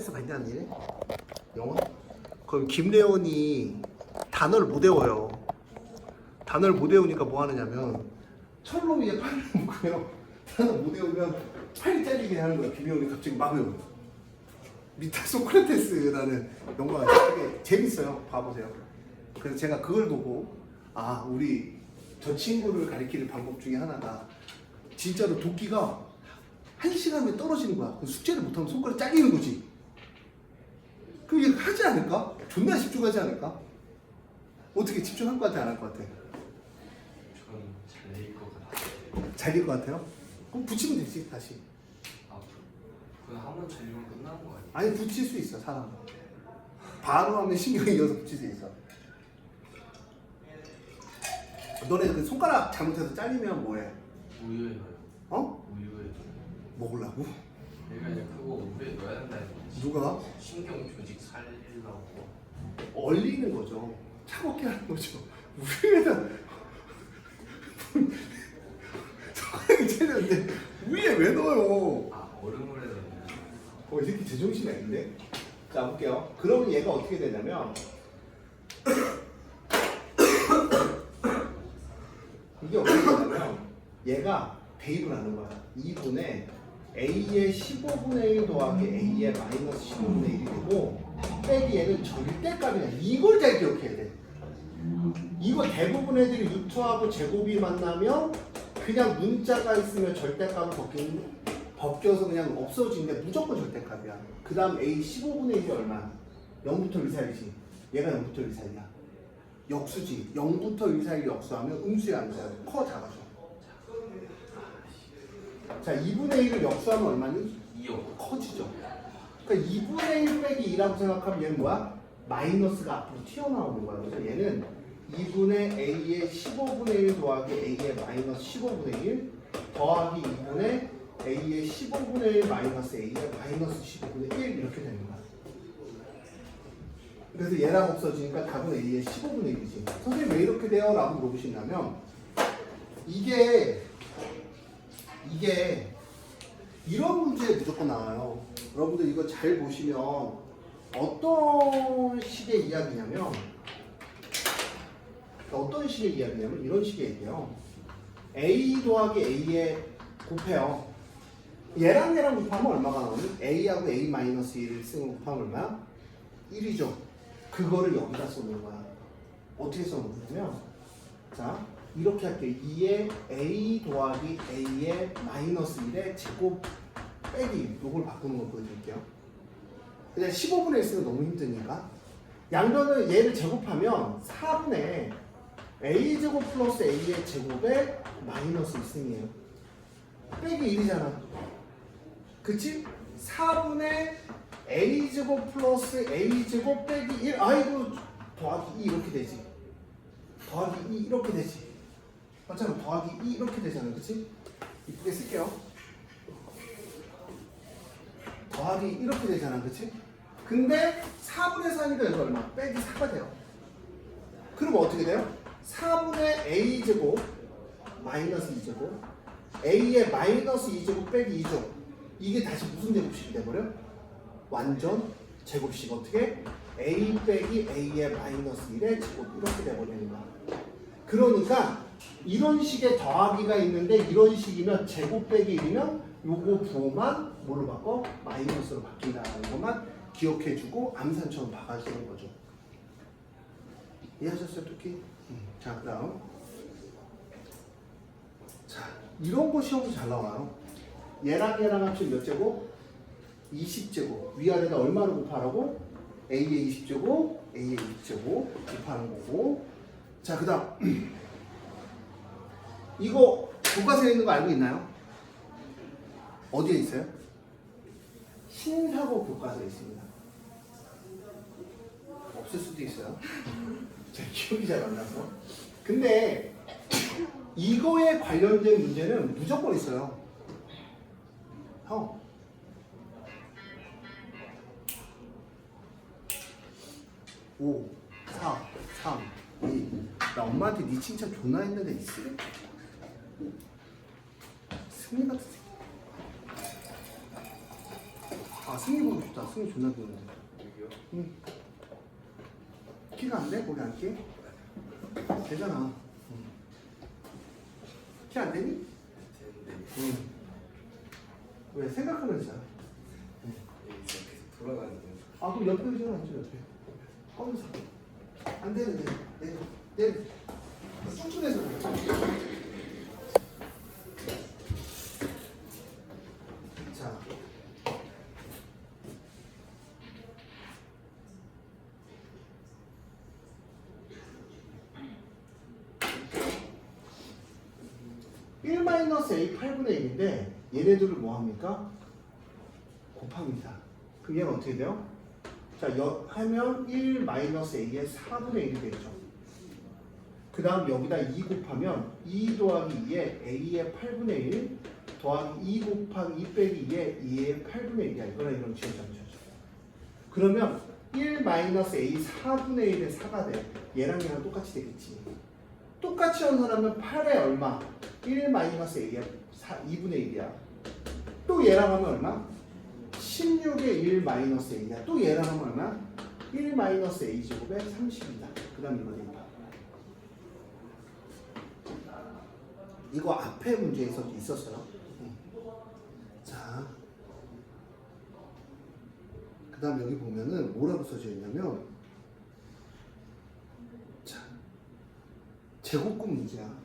에서 많이 하는 일이? 영어? 그럼 김래원이 단어를 못 외워요. 단어를 못 외우니까 뭐 하느냐면 철로 위에 팔을 묶고요. 단어 못 외우면 팔이 잘리게 하는 거야. 김래원이 갑자기 막 외워. 미타 소크라테스라는 영화가 되게 재밌어요. 봐보세요. 그래서 제가 그걸 보고 아 우리 저 친구를 가리키는 방법 중에 하나가 진짜로 도끼가 1시간에 떨어지는 거야. 숙제를 못하면 손가락 잘리는 거지. 그럼 얘 하지 않을까? 존나 집중하지 않을까? 어떻게 집중할 것 같아? 안 할 것 같아? 저는 잘릴 것 같아요. 잘릴 것 같아요? 그럼 붙이면 되지 다시. 아, 그냥 한 번 잘리면 끝나는 거 아니에요? 아니 붙일 수 있어 사람. 바로 하면 신경이 이어서 붙일 수 있어. 너네 그 손가락 잘못해서 잘리면 뭐해? 우유에 넣어요. 어? 우유에 넣어요. 먹으려고? 얘가 이제 그거 우유에 넣어야 된다는 거지. 누가? 신경 조직 살리려고. 얼리는 거죠. 차갑게 하는 거죠. 우유에다 손가락이 찰렸는데 우유에 왜 넣어요? 아, 얼음물에 넣어요. 이 새끼 제정신이 아닌데? 자 볼게요. 그러면 얘가 어떻게 되냐면 이게 어떻게 되냐면 얘가 대입을 하는 거야. 2분의 a의 15분의 1 더하기 a의 마이너스 15분의 1이 되고 빼기 얘는 절대값이야. 이걸 잘 기억해야 돼. 이거 대부분 애들이 루트하고 제곱이 만나면 그냥 문자가 있으면 절대값을 벗겨서 그냥 없어지는데 무조건 절대값이야. 그 다음 a 15분의 1이 얼마야? 0부터 1 사이지. 얘가 0부터 1 사이야. 역수지. 0부터 1 사이를 역수하면 음수야 암수야. 커 작아져. 자 2분의 1을 역수하면 얼마니? 2요. 커지죠. 그러니까 2분의 1 빼기 2라고 생각하면 얘는 뭐야? 마이너스가 앞으로 튀어나오는 거야. 그래서 얘는 2분의 a의 15분의 1 더하기 a의 마이너스 15분의 1 더하기 2분의 a의 15분의 1 마이너스 a의 마이너스 15분의 1 이렇게 되는 거야. 그래서 얘랑 없어지니까 답은 a의 15분의 1이지. 선생님 왜 이렇게 돼요? 라고 물어보신다면 이게 이런 문제 무조건 나와요. 여러분들 이거 잘 보시면 어떤 식의 이야기냐면 이런 식의 얘기예요. a 더하기 a에 곱해요. 얘랑 곱하면 얼마가 나오니? a하고 a 마이너스 1을 쓰면 곱하면 얼마야? 1이죠. 그거를 여기다 쏘는 거야. 어떻게 써놓냐면 자 이렇게 할게요. 2의 a 더하기 a의 마이너스 1의 제곱 빼기 요걸 바꾸는 거 보여드릴게요. 그냥 15분의 1 쓰면 너무 힘드니까 양변을 얘를 제곱하면 4분의 a제곱 플러스 a의 제곱에 마이너스 1승이에요. 빼기 1이잖아. 그치? 4분의 a제곱 플러스 a제곱 빼기 1 아이고 더하기 2 이렇게 되지. 더하기 2 이렇게 되지. 맞잖아. 더하기 2 이렇게 되잖아. 그치? 이쁘게 쓸게요. 더하기 이렇게 되잖아. 그치? 근데 4분의 4니까 여기 얼마? 빼기 4가 돼요. 그럼 어떻게 돼요? 4분의 a제곱 마이너스 2제곱 a의 마이너스 2제곱 빼기 2죠. 이게 다시 무슨 제곱식이 돼버려? 완전 제곱식. 어떻게? a 빼기 a의 마이너스 1의 제곱 이렇게 돼버리는 거야. 그러니까 이런 식의 더하기가 있는데 이런 식이면 제곱 빼기 1이면 요거 부호만 뭐로 바꿔? 마이너스로 바뀐다는 것만 기억해주고 암산처럼 박아주는 거죠. 이해하셨어요, 토끼? 자, 그 다음. 자, 이런 거 시험도 잘 나와요. 얘랑 합치면 몇 제곱? 20제곱. 위아래다 얼마를 곱하라고? a의 20제곱, a의 20제곱 곱하는 거고. 자, 그 다음. 이거 교과서에 있는 거 알고 있나요? 어디에 있어요? 신사고 교과서에 있습니다. 없을 수도 있어요. 제 기억이 잘 안 나서. 근데 이거에 관련된 문제는 무조건 있어요. 형. 5, 4, 3, 2. 나 엄마한테 네 칭찬 존나 했는데 있어? 승리 같은 새끼. 아 승희 보고 싶다. 승희 존나 귀여운데. 여기요? 응. 키가 안 돼? 거기 앉게? 되잖아. 키 안 되니? 되는데 응. 왜? 생각하면서. 여기 진짜 계속 돌아가는데. 아 그럼 옆에 의자로 앉아 옆에. 검사. 안 되는데. 내려. 쑥쑥해서 그래. 자. (1 A 8분의 1인데) 얘네들을 뭐 합니까? 곱합니다. 그럼 얘는 어떻게 돼요? 자, 하면 1 A의 4분의 1이 되죠. 그 다음 여기다 2 곱하면 2 더하기 2에 A의 8분의 1 더하기 2 곱하기 2 빼기 2에 2의 8분의 1이야. 이거랑 지어주죠. 그러면 1 A 4분의 1의 4가 돼. 얘랑 얘랑 똑같이 되겠지. 똑같이 연산하면 8의 얼마? 1 A의 2분의 1이야. 또 얘랑 하면 얼마? 16의 1 A야. 또 얘랑 하면 얼마? 1 A 제곱에 30이다. 그 다음 이거 대입하. 이거 앞에 문제에서 있었어요. 자, 그 다음 여기 보면은 뭐라고 써져 있냐면, 자, 제곱근 문제야.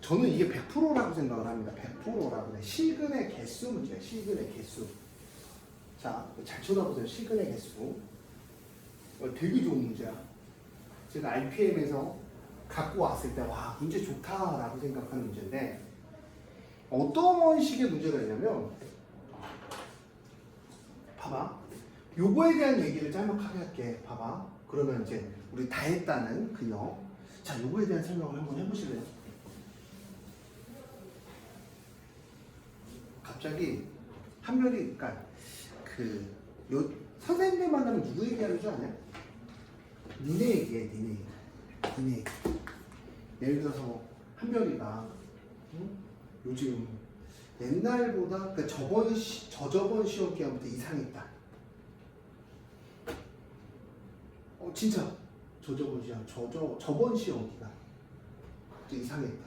저는 이게 100%라고 생각을 합니다. 100%라고 해. 실근의 개수 문제야. 실근의 개수. 자, 잘 쳐다보세요. 실근의 개수. 되게 좋은 문제야. 제가 RPM에서 갖고 왔을 때 와, 문제 좋다라고 생각하는 문제인데, 어떤 식의 문제가 있냐면, 봐봐. 요거에 대한 얘기를 짤막하게 할게. 봐봐. 그러면 이제 우리 다 했다는 그녀. 자, 요거에 대한 설명을 한번 해보실래요? 갑자기 한 명이, 그러니까 선생님들 만나면 누구 얘기하는 줄 아냐? 니네 얘기해, 니네 얘기. 예를 들어서 한별이가 요즘 옛날보다, 그러니까 저저번 시험 기간부터 이상했다. 진짜 저번 시험 기간 또 이상했다.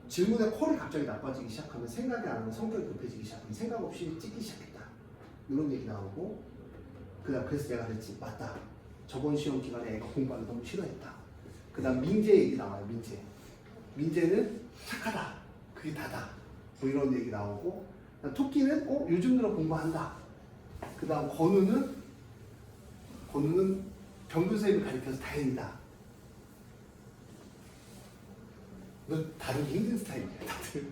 질문에 퀄이 갑자기 나빠지기 시작하면, 생각이 안 하면 성격이 급해지기 시작하면 생각 없이 찍기 시작했다. 이런 얘기 나오고, 그래서 내가 그랬지. 맞다. 저번 시험 기간에 애가 공부하는 너무 싫어했다. 그 다음 민재 얘기 나와요. 민재는 착하다. 그게 다다. 뭐 이런 얘기 나오고, 토끼는 요즘 들어 공부한다. 그 다음 건우는 병교선생님을 가르쳐서 다행이다. 너 다루기 힘든 스타일이야, 다들.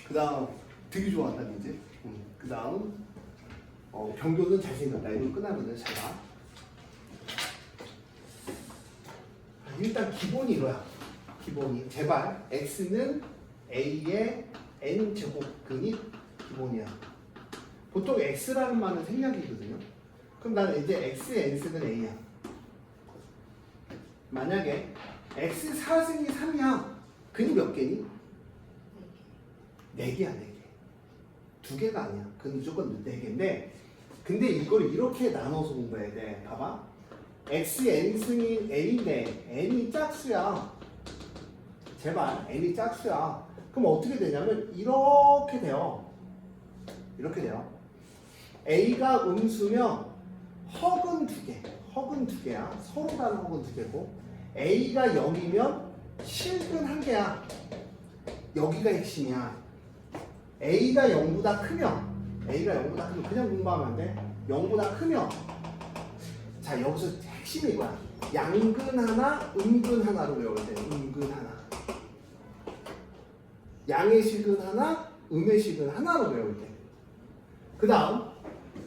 그 다음 되게 좋아한다, 민재. 그 다음 병교는 잘생겼다. 이거 끝나면은 잘 봐. 일단 기본이 이거야. 기본이. 제발 x는 a의 n 제곱근이 기본이야. 보통 x라는 말은 생략이거든요. 그럼 나는 이제 x의 n승은 a야. 만약에 x 4승이 3이야. 근이 몇 개니? 4개야, 4개. 2개가 아니야. 그건 무조건 4개인데, 근데 이걸 이렇게 나눠서 공부해야 돼. 봐봐. x n승이 a인데 n이 짝수야. 제발 n이 짝수야. 그럼 어떻게 되냐면 이렇게 돼요. a가 음수면 허근 2개. 허근 2개야. 서로 다른 허근 2개고, a가 0이면 실근 1개야. 여기가 핵심이야. a가 0보다 크면 그냥 공부하면 안 돼. 0보다 크면, 자, 여기서 핵심이 이거야. 양근 하나, 음근 하나로 외워야 돼. 음근 하나. 양의 식은 하나, 음의 식은 하나로 외울 때. 그 다음,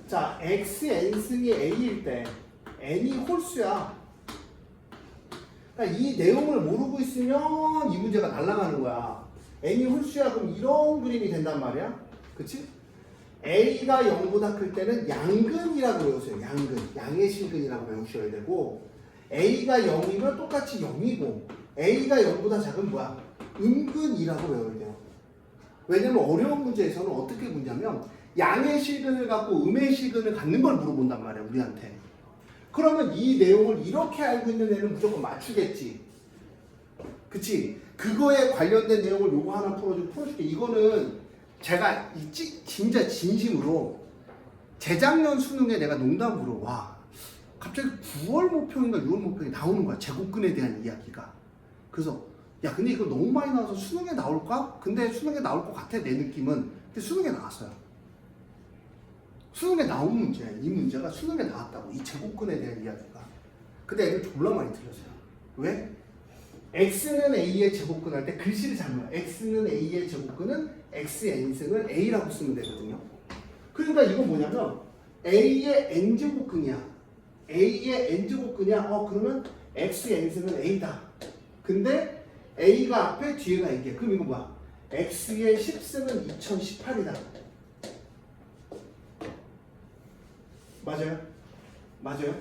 자, x n승이 a일 때 n이 홀수야. 그러니까 이 내용을 모르고 있으면 이 문제가 날아가는 거야. n이 홀수야. 그럼 이런 그림이 된단 말이야. 그치? a가 0보다 클 때는 양근이라고 외우세요. 양근. 양의 실근이라고 외우셔야 되고, a가 0이면 똑같이 0이고, a가 0보다 작은 뭐야? 음근이라고 외워야 돼요. 왜냐면 어려운 문제에서는 어떻게 묻냐면 양의 실근을 갖고 음의 실근을 갖는 걸 물어본단 말이야 우리한테. 그러면 이 내용을 이렇게 알고 있는 애는 무조건 맞추겠지. 그치? 그거에 관련된 내용을 요거 하나 풀어줄게. 이거는 제가 진짜 진심으로 재작년 수능에 내가 농담으로 와 갑자기 9월 모평인가 6월 모평이 나오는 거야. 제곱근에 대한 이야기가. 그래서 야 근데 이거 너무 많이 나와서 수능에 나올까? 근데 수능에 나올 것 같아 내 느낌은. 근데 수능에 나왔어요. 수능에 나온 문제야. 이 문제가 수능에 나왔다고. 이 제곱근에 대한 이야기가. 근데 애들 졸라 많이 틀렸어요. 왜? x는 a의 제곱근 할 때 글씨를 잘 몰라. x는 a의 제곱근은 x의 n승을 a라고 쓰면 되거든요. 그러니까 이건 뭐냐면 a의 n제곱근이야. a의 n제곱근이야. 그러면 x의 n승은 a다. 근데 a가 앞에 뒤에가 이게. 그럼 이거 뭐야? x의 10승은 2018이다. 맞아요? 맞아요?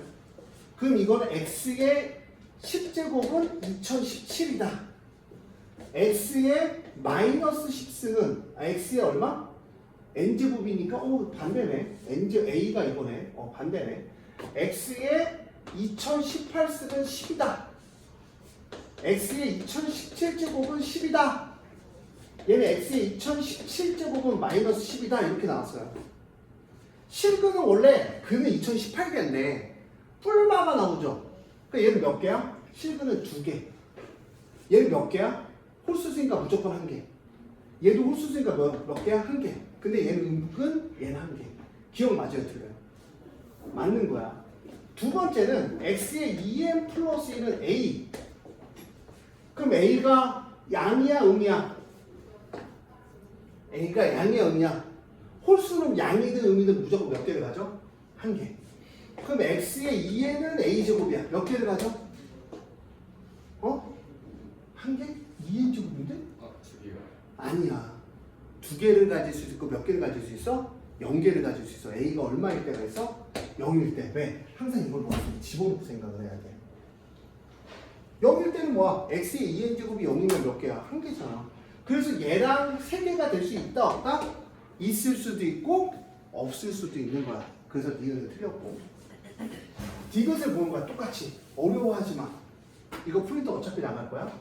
그럼 이거는 x의 10제곱은 2017이다. x의 마이너스 10승은 x의 얼마? n제곱이니까 반대네. a가 이거네. 반대네. x의 2018승은 10이다. x의 2017제곱은 10이다. 얘는 x의 2017제곱은 마이너스 10이다. 이렇게 나왔어요. 실근은 원래 근은 2018개인데 뿔마가 나오죠. 그러니까 얘는 몇 개야? 실근은 2개. 얘는 몇 개야? 홀수수니까 무조건 1개. 얘도 홀수수니까 몇 개야? 1개. 근데 얘는 음근, 얘는 1개. 기억 맞아요? 틀려요? 맞는 거야. 두 번째는 x의 2n 플러스 1은 a. 그럼 a가 양이야 음이야? a가 양이야 음이야? 홀수는 양이든 음이든 무조건 몇 개를 가져? 1개. 그럼 x의 2n은 a제곱이야. 몇 개를 가져? 1개? 2n 제곱인데? 2개가. 아니야. 2개를 가질 수 있고 몇 개를 가질 수 있어? 0개를 가질 수 있어. a가 얼마일 때가 있어? 0일 때. 왜? 항상 이걸 집어넣고 생각을 해야 돼. 0일 때는 뭐야? x의 2n 제곱이 0이면 몇 개야? 1개잖아. 그래서 얘랑 3개가 될 수 있다 없다? 있을 수도 있고 없을 수도 있는 거야. 그래서 니은은 틀렸고. 디귿을 보는 거야. 똑같이. 어려워하지 마. 이거 프린터 어차피 나갈 거야.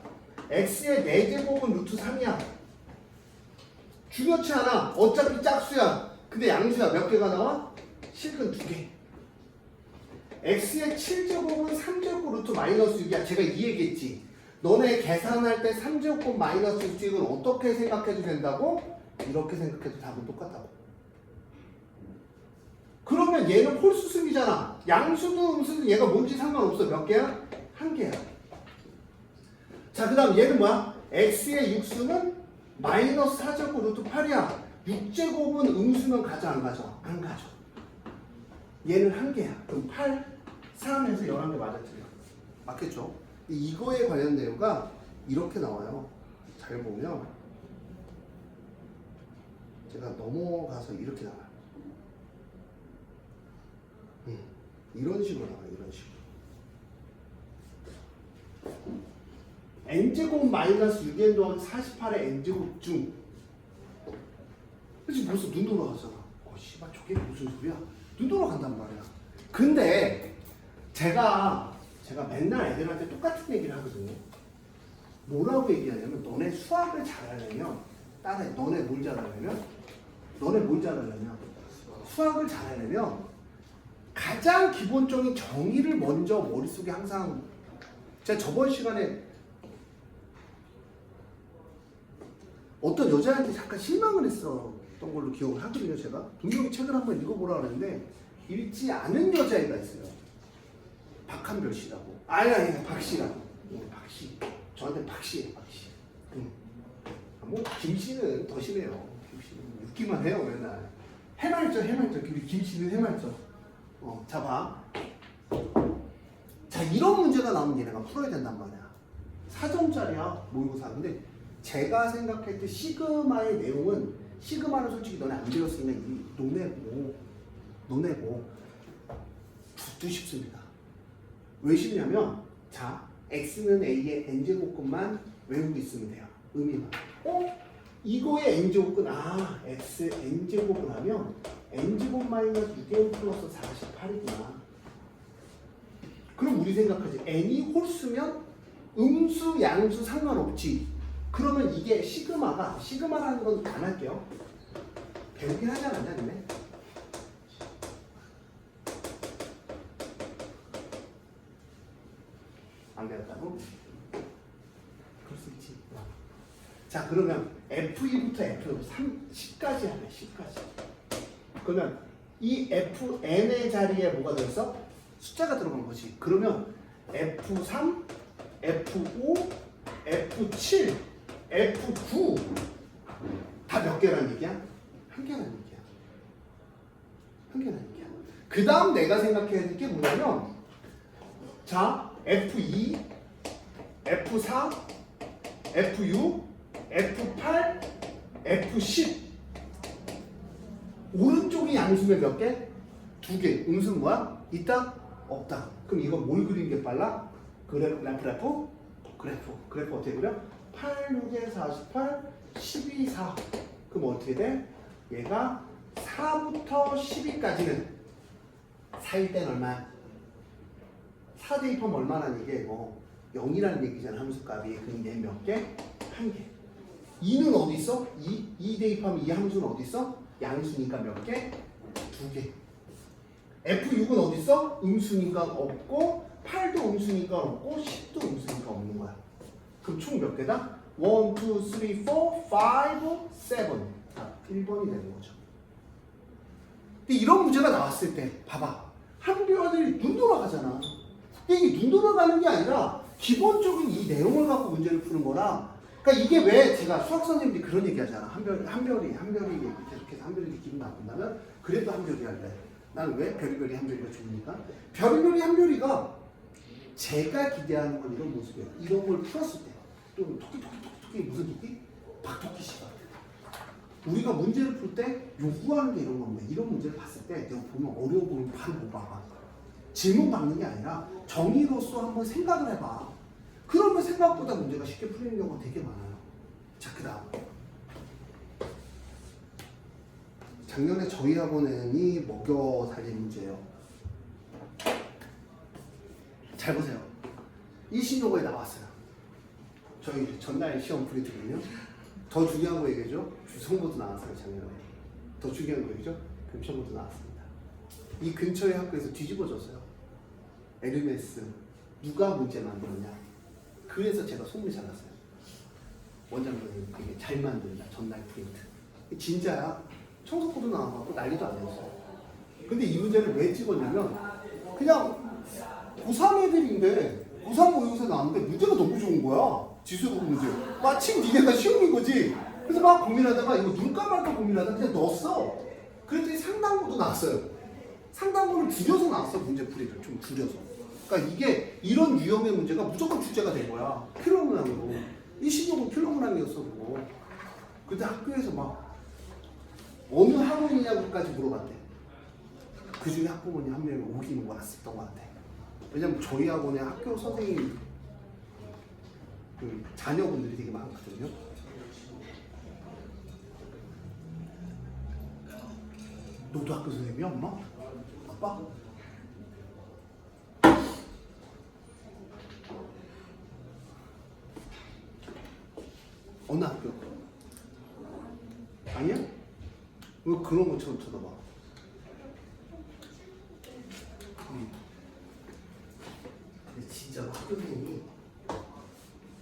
x의 4제곱은 루트 3이야. 중요치 않아. 어차피 짝수야. 근데 양수야. 몇 개가 나와? 실근 2개. x의 7제곱은 3제곱 루트 마이너스 6이야. 제가 이 얘기했지. 너네 계산할 때 3제곱 마이너스 6은 어떻게 생각해도 된다고? 이렇게 생각해도 답은 똑같다고. 그러면 얘는 홀수승이잖아. 양수도 음수도 얘가 뭔지 상관없어. 몇 개야? 1개야. 자, 그 다음 얘는 뭐야? x의 6수는 마이너스 4제곱 루트 8이야. 6제곱은 음수면 가져 안 가져? 안 가져. 얘는 1개야. 그럼 8, 3에서 11개 맞아 틀려. 맞겠죠? 이거에 관련 내용가 이렇게 나와요. 잘 보면 제가 넘어가서 이렇게 나와요. 이런 식으로 나와요. 이런 식으로. n제곱 마이너스 6n 더하기 48의 n제곱 중. 그치 벌써 눈 돌아가잖아. 씨발 저게 무슨 소리야? 눈 돌아간단 말이야. 근데 제가 맨날 애들한테 똑같은 얘기를 하거든요. 뭐라고 얘기하냐면 너네 수학을 잘하려면 따라해. 너네 뭘 잘하려면 수학을 잘하려면 가장 기본적인 정의를 먼저 머릿속에 항상 제가 저번 시간에 어떤 여자한테 잠깐 실망을 했었던 걸로 기억을 하거든요. 제가 분명히 책을 한번 읽어보라 그랬는데 읽지 않은 여자애가 있어요. 박한별 씨라고. 아니 박씨라고. 박씨. 저한테 박씨예요. 박씨. 뭐 김씨는 더 심해요. 김씨는 웃기만 해요 맨날. 해말죠. 우리 김씨는 해말죠. 자 봐. 자 이런 문제가 나오면 얘네가 풀어야 된단 말이야. 4점짜리야 모의고사. 근데 제가 생각할 때 시그마의 내용은 시그마는 솔직히 너네 안 배웠으면 이 노네고 붙도 쉽습니다. 왜 쉽냐면 자 x는 a의 n제곱근만 외우고 있으면 돼요. 의미만. 이거의 n제곱은 x n제곱을 하면 n제곱 마이너스 6n 플러스 48이구나. 그럼 우리 생각하지. n이 홀수면 음수, 양수 상관없지. 그러면 이게 시그마라는 건 안 할게요. 배우긴 하지 않았냐, 근데? 안 배웠다고? 그럴 수 있지. 자, 그러면 F2부터 F10까지 하네, 10까지. 그러면 이 Fn의 자리에 뭐가 들었어? 숫자가 들어간 거지. 그러면 F3, F5, F7, F9 다 몇 개라는 얘기야? 한 개라는 얘기야. 한 개라는 얘기야. 그 다음 내가 생각해야 될 게 뭐냐면 자, F2, F4, F6, F8, F10 오른쪽이 양수면 몇 개? 두 개. 음수는 뭐야? 있다? 없다. 그럼 이거 뭘 그리는 게 빨라? 그래프 어떻게 그려? 8, 6에 48, 12, 4 그럼 어떻게 돼? 얘가 4부터 12까지는 4일 땐 얼마야? 4 대입하면 얼마나 얘기해 이거 0이라는 얘기잖아 함수값이. 그럼 얘 몇 개? 한 개. 2는 어디 있어? 2 대입하면 이 함수는 어디 있어? 양수니까 몇 개? 두 개. F6은 어디 있어? 음수니까 없고 8도 음수니까 없고 10도 음수니까 없는 거야. 그럼 총 몇 개다? 1, 2, 3, 4, 5, 7 자, 1번이 되는 거죠. 근데 이런 문제가 나왔을 때 봐봐. 한교아들이 눈 돌아가잖아. 근데 이게 눈 돌아가는 게 아니라 기본적인 이 내용을 갖고 문제를 푸는 거라. 그러니까 이게 왜 제가 수학 선생님들이 그런 얘기 하잖아. 한별이 계속해서 한별이 기분 나쁜다면 그래도 한별이 할래. 나는 왜 별별이 한별이가 좋으니까? 별별이 한별이가 제가 기대하는 건 이런 모습이에요. 이런 걸 풀었을 때 또 토끼 무슨 토끼? 박토끼 씨가 우리가 문제를 풀 때 요구하는 게 이런 건데 이런 문제를 봤을 때 내가 보면 어려워 보이면 바로 못 봐봐. 질문 받는 게 아니라 정의로서 한번 생각을 해봐. 그러면 생각보다 문제가 쉽게 풀리는 경우가 되게 많아요. 자, 그 다음 작년에 저희 학원이 먹여 살린 문제예요. 잘 보세요. 이 신호가 나왔어요. 저희 전날 시험 프린트거든요. 더 중요한 거 얘기죠. 주성보도 나왔어요 작년에. 더 중요한 거 얘기죠. 금천보도 나왔습니다. 이 근처의 학교에서 뒤집어졌어요. 에르메스 누가 문제 만들었냐. 그래서 제가 소문이 잘 났어요. 원장님이 되게 잘 만든다. 전날 프린트. 진짜야. 청소코도 나와갖고 난리도 아니었어요. 근데 이 문제를 왜 찍었냐면 그냥 고3 애들인데 고3 모의고사 나왔는데 문제가 너무 좋은 거야. 지수고 문제. 마침 니네가 시험인 거지. 그래서 막 고민하다가 이거 눈까 말까 고민하다가 그냥 넣었어. 그랬더니 상당부도 나왔어요. 상당부를 줄여서 나왔어. 문제 풀이를 좀 줄여서. 그러니까 이게 이런 유형의 문제가 무조건 출제가 된 거야. 필로문항으로. 이 신용은 필로문항이었어 그거. 근데 학교에서 막 어느 학원이냐고까지 물어봤대. 그 중에 학부모님 한 명이 오기는 왔었던 것 같아. 왜냐면 저희 학원에 학교 선생님 그 자녀분들이 되게 많거든요. 너도 학교 선생님이야, 엄마? 아빠? 어느 학교? 아니야? 왜 그런 것처럼 쳐다봐? 근데 진짜 학교 선생님이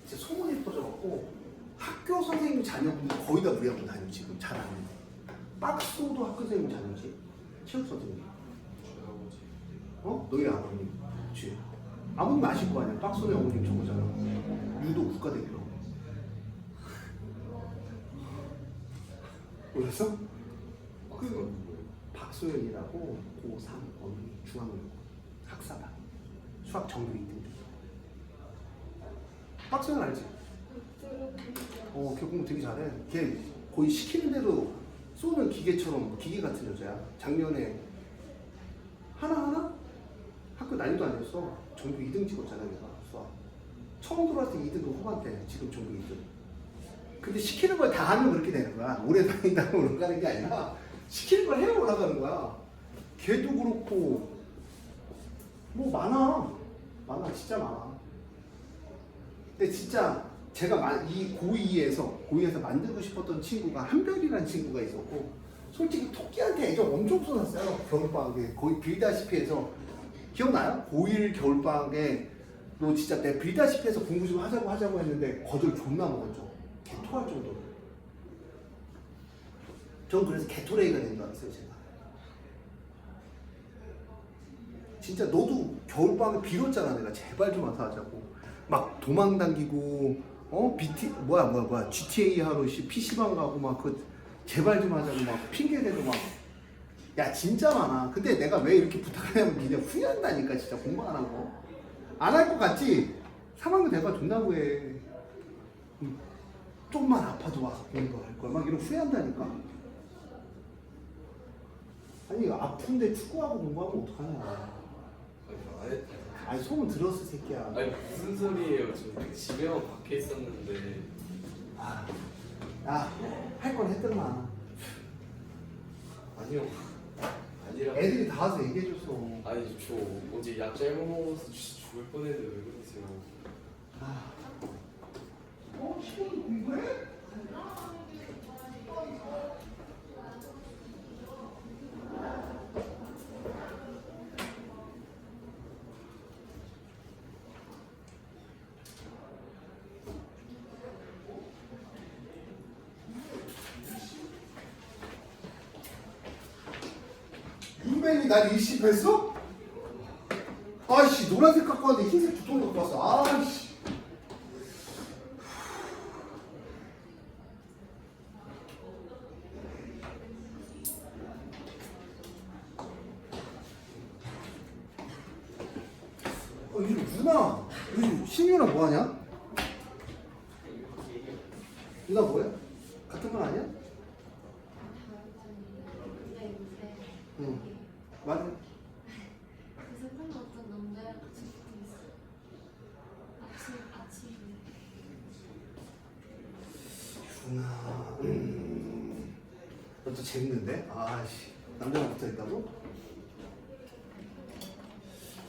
진짜 소문이 퍼져갖고 학교 선생님 자녀분들 거의 다 우리 학교 다니고 지금 잘 아는데 박소도 학교 선생님 자녀지. 체육 선생님. 어? 너희 아버님. 그치? 아버님 아실 거 아니야. 박소네 어머님 저거잖아. 유도 국가대표. 몰랐어? 그 박소연이라고 고3 어머니 중학교 학사다. 수학 정규 2등. 박소연 알지? 걔 공부 되게 잘해. 걔 거의 시키는 대로 쏘는 기계처럼 기계 같은 여자야. 작년에 하나하나 학교 난리도 아니었어. 전교 2등 찍었잖아. 얘가 수학 처음 들어왔을 때 2등 그 후반대. 지금 전교 2등. 근데 시키는 걸 다 하면 그렇게 되는 거야. 오래 다닌다고 올라가는 게 아니라 시키는 걸 해야 올라가는 거야. 걔도 그렇고 뭐 많아 진짜 많아. 근데 진짜 제가 이 고2에서 만들고 싶었던 친구가 한별이라는 친구가 있었고 솔직히 토끼한테 애정 엄청 쏟았어요. 겨울방학에 거의 빌다시피 해서 기억나요? 고1 겨울방학에 너 진짜 내 빌다시피 해서 공부 좀 하자고 했는데 거절 존나 먹었죠. 개토할 정도로. 전 그래서 개토레이가 된 줄 알았어요 제가. 진짜 너도 겨울방학에 빌었잖아. 내가 제발 좀 와서 하자고. 막 도망 당기고 GTA 하러 PC방 가고 막 그 제발 좀 하자고 막 핑계 대고 막. 야 진짜 많아. 근데 내가 왜 이렇게 부탁하냐면 그냥 후회한다니까. 진짜 공부 안 하고 안 할 것 같지? 3학년 돼봐 존나 후회. 좀만 아파도 와서 공부할 걸 막 이런 후회한다니까. 아니 아픈데 축구하고 농구하면 어떡하냐. 아니 소문 들었어 새끼야. 아니 무슨 소리예요? 저 집에만 밖에 있었는데. 할 건 했더만. 아니요. 아니라. 애들이 다 와서 얘기해줬어. 아니 저 어제 약 잘못 먹어서 진짜 죽을 뻔했는데 왜 그러세요? 시원이 공부해? 윤뱅이 날 일시했어? 아이씨 노란색 갖고 왔는데 흰색 두통 갖고 왔어. 아이씨. 요즘 요즘 신유나 뭐하냐? 누나 뭐야? 같은 건 아니야? 응. 말해. 그래서 한 어떤 남자랑 같이 붙어 있어. 아침. 유나. 너또 재밌는데? 아씨. 남자랑 붙어 있다고?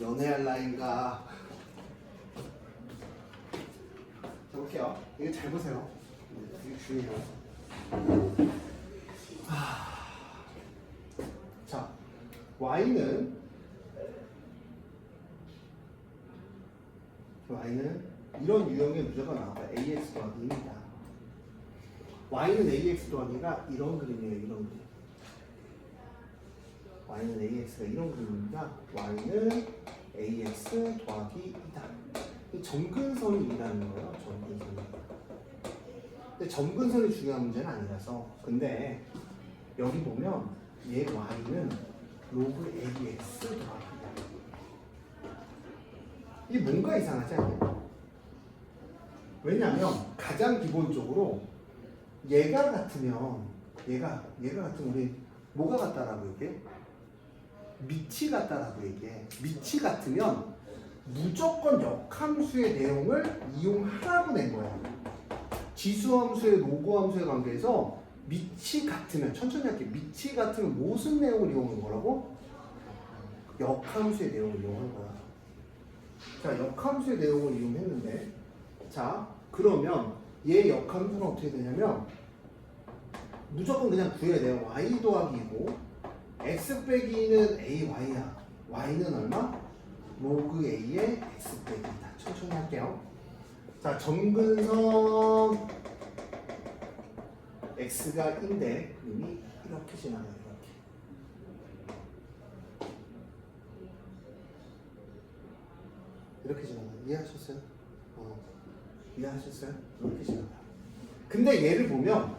연애할 나인가? 자, 볼게요. 이거 잘 보세요. 이게 중요해요. 자, y는 이런 유형의 무조건 나와요. ax 더하기 2입니다. y는 ax 더하기가 이런 그림이에요. 이런 그림. y는 ax가 이런 그림입니다. y는 ax 더하기 2다. 점근선이 2라는 거예요. 점근선이. 근데 점근선이 중요한 문제는 아니라서. 근데 여기 보면 얘 y는 로그 ax 더하기 2다. 이게 뭔가 이상하지 않나요? 왜냐면 가장 기본적으로 얘가 같으면 우리 뭐가 같다라고 얘기해? 밑이 같다라고 얘기해. 밑이 같으면 무조건 역함수의 내용을 이용하라고 낸 거야. 지수함수의 로그함수의 관계에서 밑이 같으면 천천히 할게. 밑이 같으면 무슨 내용을 이용한 거라고? 역함수의 내용을 이용한 거야. 자, 역함수의 내용을 이용했는데 자, 그러면 얘 역함수는 어떻게 되냐면 무조건 그냥 구해야 돼요. y 더하기 2고 x 빼기 2는 ay야. y는 얼마? 로그 a의 x 빼기 2다. 천천히 할게요. 자, 점근선 x가 인데 그림이 이렇게 지나가요. 이렇게 지나가요. 이해하셨어요? 이해하셨어요? 이렇게 지나가요. 근데 얘를 보면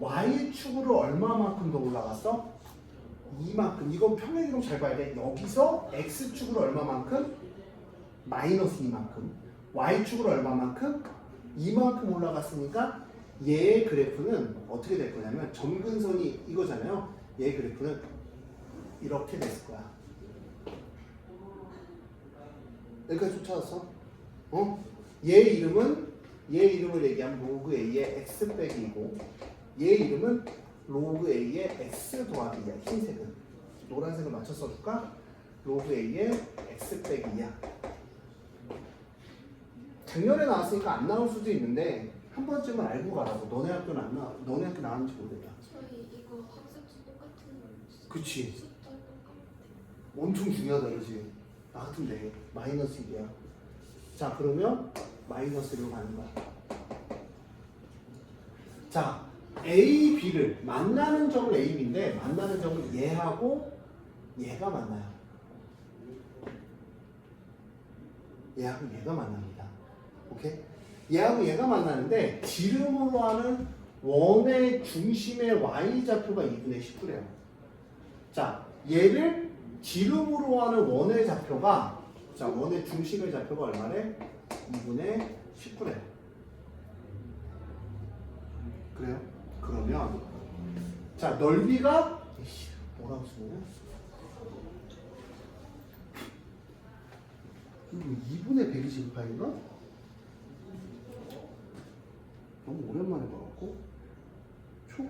y축으로 얼마만큼 더 올라갔어? 이만큼. 이건 평행이동 잘 봐야 돼. 여기서 x축으로 얼마만큼? 마이너스 이만큼. y축으로 얼마만큼? 이만큼 올라갔으니까 얘의 그래프는 어떻게 될 거냐면 점근선이 이거잖아요. 얘의 그래프는 이렇게 됐을 거야. 여기까지 쫓아왔어? 얘 이름은 얘 이름을 얘기하면 로그 A의 x 빼기 2고 얘 이름은 로그 A의 x 더하기 2야. 흰색은. 노란색을 맞춰 써줄까? 로그 A의 x 빼기 2야. 작년에 나왔으니까 안 나올 수도 있는데 한 번쯤은 알고 가라고. 너네 학교는 안 나와. 너네 학교 나왔는지 모르겠다. 저희 이거 학습지 똑같은 거 그치. 숫자 똑같아. 엄청 중요하다 그지? 나 같은데 마이너스 1이야. 자 그러면 마이너스로 가는 거야. 자 A, B를 만나는 점을 A, B인데 만나는 점을 얘하고 얘가 만나요. 얘하고 얘가 만납니다. 오케이? 얘하고 얘가 만나는데 지름으로 하는 원의 중심의 y좌표가 2분의 19래요. 자 얘를 지름으로 하는 원의 좌표가 자 원의 중심의 좌표가 얼마래? 2분의 19래요. 그래요? 그러면 자 넓이가 뭐라고 쓰냐? 2분의 120파인가? 너무 오랜만에 봐갖고 초?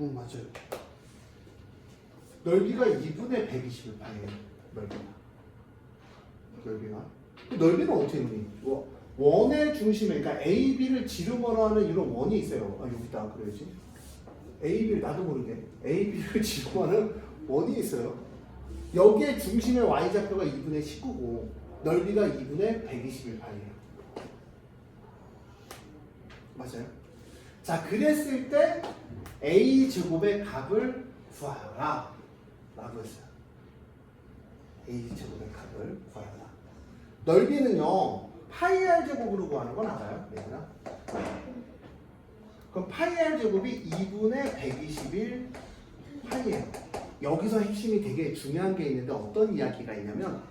응 맞아요. 넓이가 2분의 121파예요. 넓이가 그 넓이는 어떻게 보니? 원의 중심에 그러니까 A, B를 지름으로 하는 이런 원이 있어요. 아 여기다 그래야지. A, B를 나도 모르게 A, B를 지름으로 하는 원이 있어요. 여기에 중심의 y좌표가 2분의 19고 넓이가 2분의 121파이에요. 맞아요? 자 그랬을 때 a제곱의 값을 구하여라 라고 했어요. a제곱의 값을 구하여라. 넓이는요 파이 r 제곱으로 구하는 건 알아요? 얘들아? 그럼 파이 r 제곱이 2분의 121 파이예요. 여기서 핵심이 되게 중요한 게 있는데 어떤 이야기가 있냐면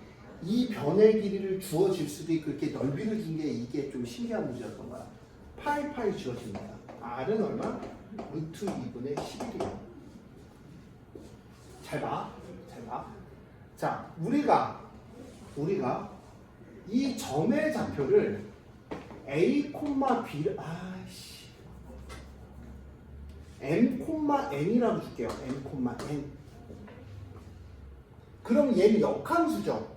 이 변의 길이를 주어질 수도 있고 이렇게 넓이를 준 게 이게 좀 신기한 문제였던 거야. 파이 주어집니다. R은 얼마? 루트 2분의 11이에요. 잘 봐. 잘 봐. 자, 우리가 이 점의 좌표를 A, B를 M, N이라고 줄게요. M, N. 그럼 얘는 역함수죠.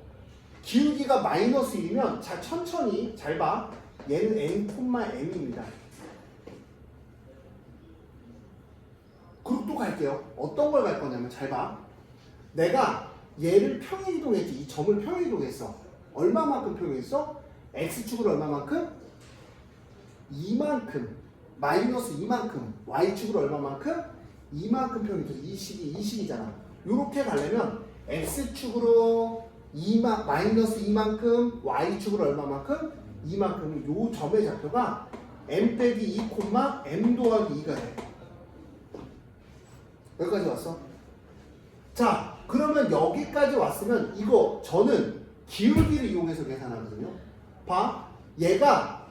기울기가 마이너스 1이면 자 천천히 잘 봐. 얘는 N, M입니다. 그리고 또 갈게요. 어떤 걸 갈 거냐면 잘 봐. 내가 얘를 평행이동했지. 이 점을 평행이동했어. 얼마만큼 평행했어? X축으로 얼마만큼? 이만큼. 마이너스 이만큼. Y축으로 얼마만큼? 이만큼 평행했어. 이 식이잖아. 요렇게 가려면 X축으로 마이너스 이만큼, Y축으로 얼마만큼? 이만큼. 요 점의 좌표가 M 빼기 2, M 더하기 2가 돼. 여기까지 왔어? 자, 그러면 여기까지 왔으면 이거 저는 기울기를 이용해서 계산하거든요. 봐. 얘가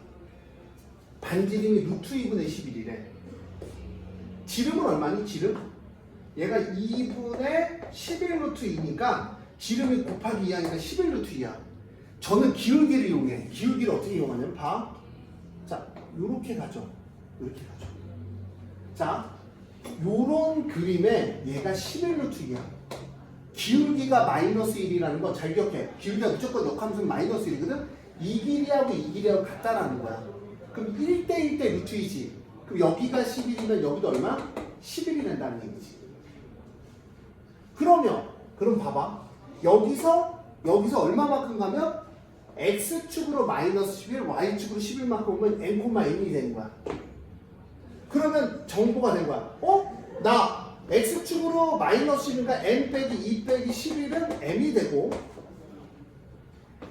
반지름이 루트 2분의 11이래. 지름은 얼마니? 지름? 얘가 2분의 11 루트 2니까 지름이 곱하기 2하니까 11 루트 2야. 저는 기울기를 이용해. 기울기를 어떻게 이용하냐면 봐. 자, 요렇게 가죠. 요렇게 가죠. 자, 요런 그림에 얘가 11 루트 2야. 기울기가 마이너스 1이라는 거 잘 기억해. 기울기가 무조건 역함수는 마이너스 1이거든. 이 길이하고 이 길이하고 같다라는 거야. 그럼 1대1 대 루트 2지. 그럼 여기가 11이면 여기도 얼마? 11이 된다는 얘기지. 그럼 봐봐. 여기서 얼마만큼 가면 X축으로 마이너스 11, Y축으로 11만큼 오면 N, N이 되는 거야. 그러면 정보가 된 거야. 나 X축으로 마이너스 10이니까 N 빼기 2 빼기 11은 M이 되고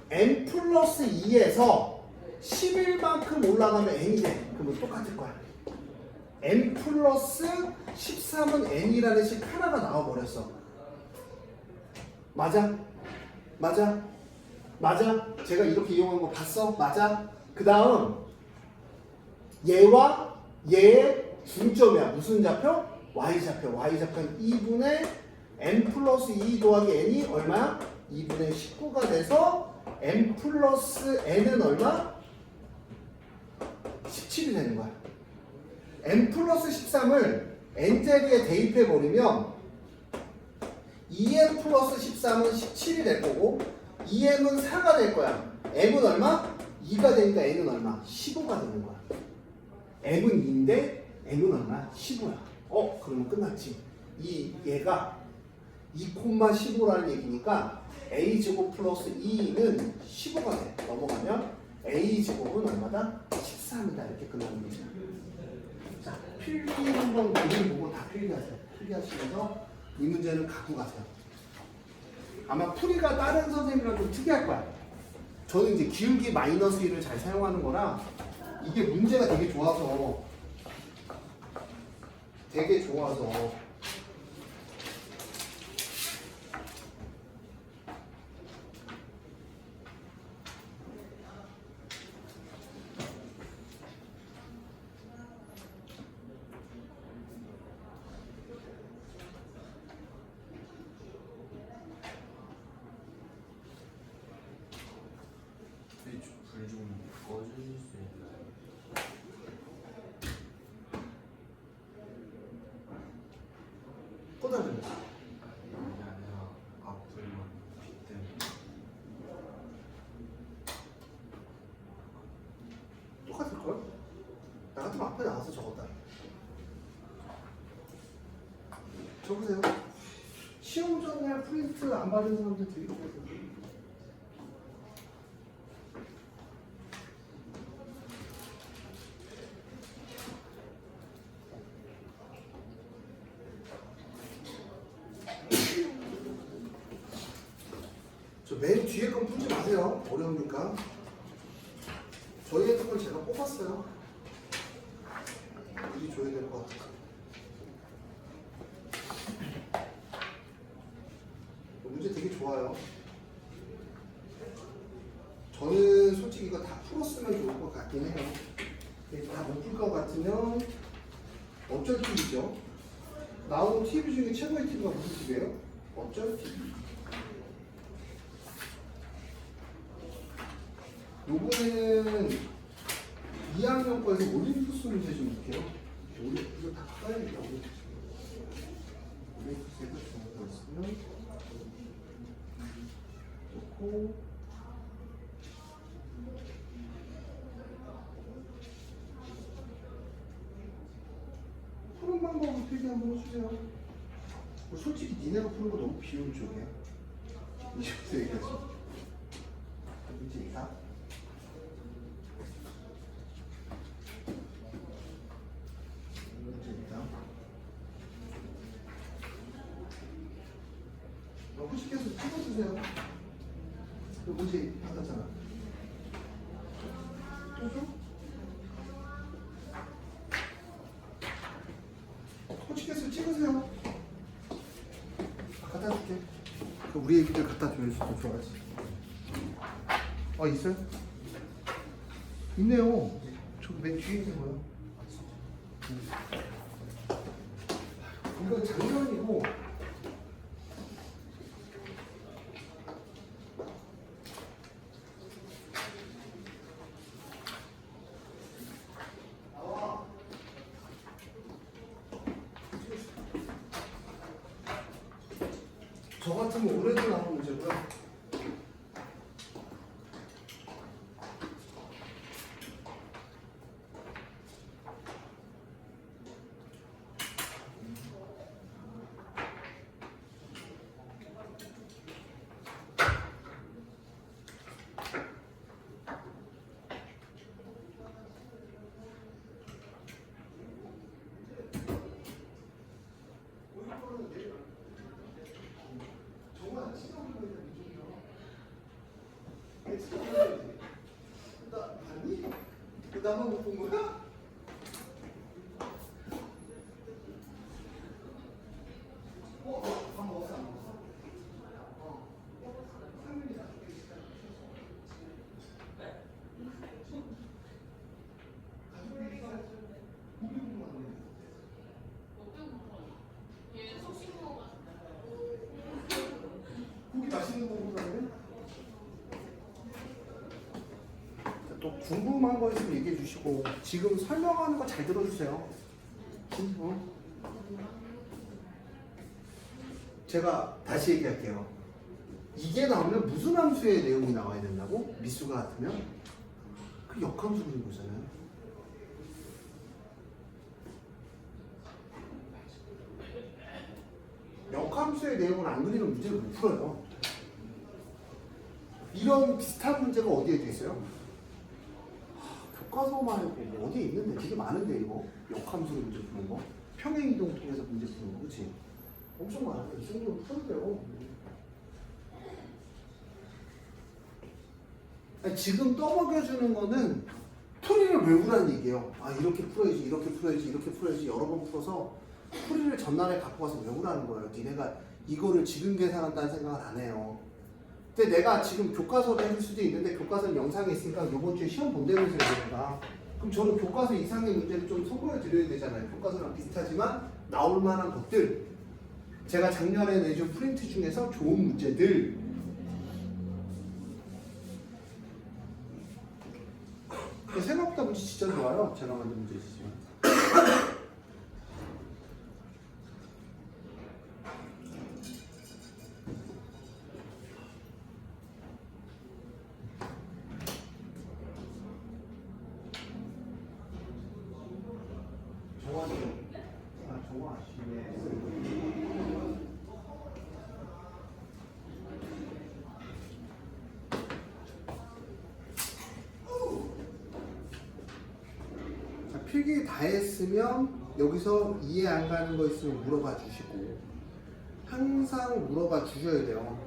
M 플러스 2에서 11만큼 올라가면 N이 돼. 그러면 똑같을 거야. M 플러스 13은 N이라는 식 하나가 나와버렸어. 맞아? 제가 이렇게 이용한 거 봤어? 맞아? 그 다음 얘와 얘의 중점이야. 무슨 좌표? Y좌표. Y좌표는 2분의 N 플러스 2 더하기 N이 얼마야? 2분의 19가 돼서 n 플러스 n은 얼마? 17이 되는 거야. n 플러스 13을 n 자리에 대입해 버리면 2m 플러스 13은 17이 될 거고 2m은 4가 될 거야. m은 얼마? 2가 되니까 n은 얼마? 15가 되는 거야. m은 2인데 n은 얼마? 15야. 그러면 끝났지. 얘가 2,15라는 얘기니까 a제곱 플러스 2는 15가 돼. 넘어가면 a제곱은 얼마다? 13이다. 이렇게 끝나는 거죠. 자, 필기 한번 그림 보고 다 필기하세요. 필기하시면서 이 문제는 갖고 가세요. 아마 풀이가 다른 선생님이랑 좀 특이할 거야. 저는 이제 기울기 마이너스 1을 잘 사용하는 거라 이게 문제가 되게 좋아서 불 좀 꺼주실 수 있나요? 꽂아주는 그게 아니라 앞불만 빛 때문에. 똑같을걸? 나 같으면 앞에 나가서 적었다. 적으세요. 시험 전에 프린트 안 받은 사람들 되게 많거든요. 저 맨 뒤에 건 풀지 마세요. 어려우니까. 저희 했던 건 제가 뽑았어요. 미리 줘야 될 것 같아. 문제 되게 좋아요. 저는 솔직히 이거 다 풀었으면 좋을 것 같긴 해요. 다 못 풀 것 같으면 어쩔 팁이죠. 나오는 팁 중에 최고의 팁은 무슨 팁이에요? 어쩔 팁. 요거는 2학년 거에서 올림푸스 문제 좀 볼게요. 이거 다 써야겠다. 올림푸스에서 좋은 거 있으면 좋고 푸는 방법을 필기 한번 해주세요. 솔직히 니네가 푸는 거 너무 비효율적이야. 이제부터 얘기하지. 문제 이상. 후식해서 찍어주세요. 그 문제 받았잖아. 또 줘? 후식해서 찍으세요. 갖다 줄게. 우리 애기들 갖다 줘야지 더 좋아하지. 있어요? 있네요. 저기 맨 뒤에 있는 거요. 이건 작년이고 저 같으면 올해도 나온 문제고요. 나 봤니? 나만 못 본 거야? 밥 먹었어? 안 먹었어? 상민이다. 고기 맛있는 거 먹으라네? 궁금한 거 있으면 얘기해 주시고 지금 설명하는 거 잘 들어주세요. 제가 다시 얘기할게요. 이게 나오면 무슨 함수의 내용이 나와야 된다고? 미수가 같으면? 그 역함수 그린 거잖아요. 역함수의 내용을 안 그리는 문제를 못 풀어요. 이런 비슷한 문제가 어디에 돼 있어요? 교과서 말고 뭐 어디에 있는데 되게 많은데 이거 역함수로 문제 푸는 거 평행이동 통해서 문제 푸는 거 그치? 엄청 많아요. 이 정도로 풀어도 돼요. 아니, 지금 떠먹여주는 거는 풀이를 외우라는 얘기예요. 아 이렇게 풀어야지 이렇게 풀어야지 이렇게 풀어야지 여러 번 풀어서 풀이를 전날에 갖고 와서 외우라는 거예요. 니네가 이거를 지금 계산한다는 생각을 안 해요. 근데 내가 지금 교과서를 해줄 수도 있는데 교과서는 영상에 있으니까 이번 주에 시험 본다면서 내가 그럼 저는 교과서 이상의 문제를 좀 선보여 드려야 되잖아요. 교과서랑 비슷하지만 나올 만한 것들 제가 작년에 내준 프린트 중에서 좋은 문제들 생각보다 문제 진짜 좋아요. 제가 만든 문제지만 정화 아시네. 자, 필기 다 했으면 여기서 이해 안 가는 거 있으면 물어봐 주시고 항상 물어봐 주셔야 돼요.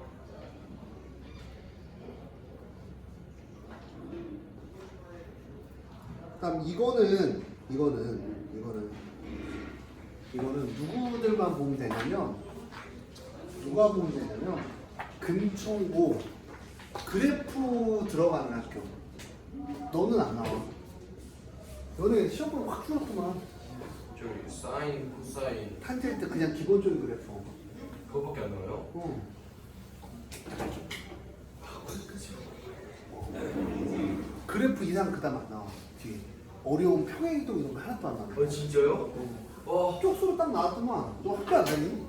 그럼 이거는 누구들만 보면 되냐면 누가 보면 되냐면 금총고 그래프 들어가는 학교. 너는 안 나와. 너는 시험 보면 확 줄었구만. 저기 사인, 코사인 탄젠트 그냥 기본적인 그래프. 그거밖에 안 나와요? 그래프 이상 그다음 안 나와. 뒤에 어려운 평행이동 이런 거 하나도 안 나와. 진짜요? 와. 쪽수로 딱 나왔더만. 너 학교 안 다니?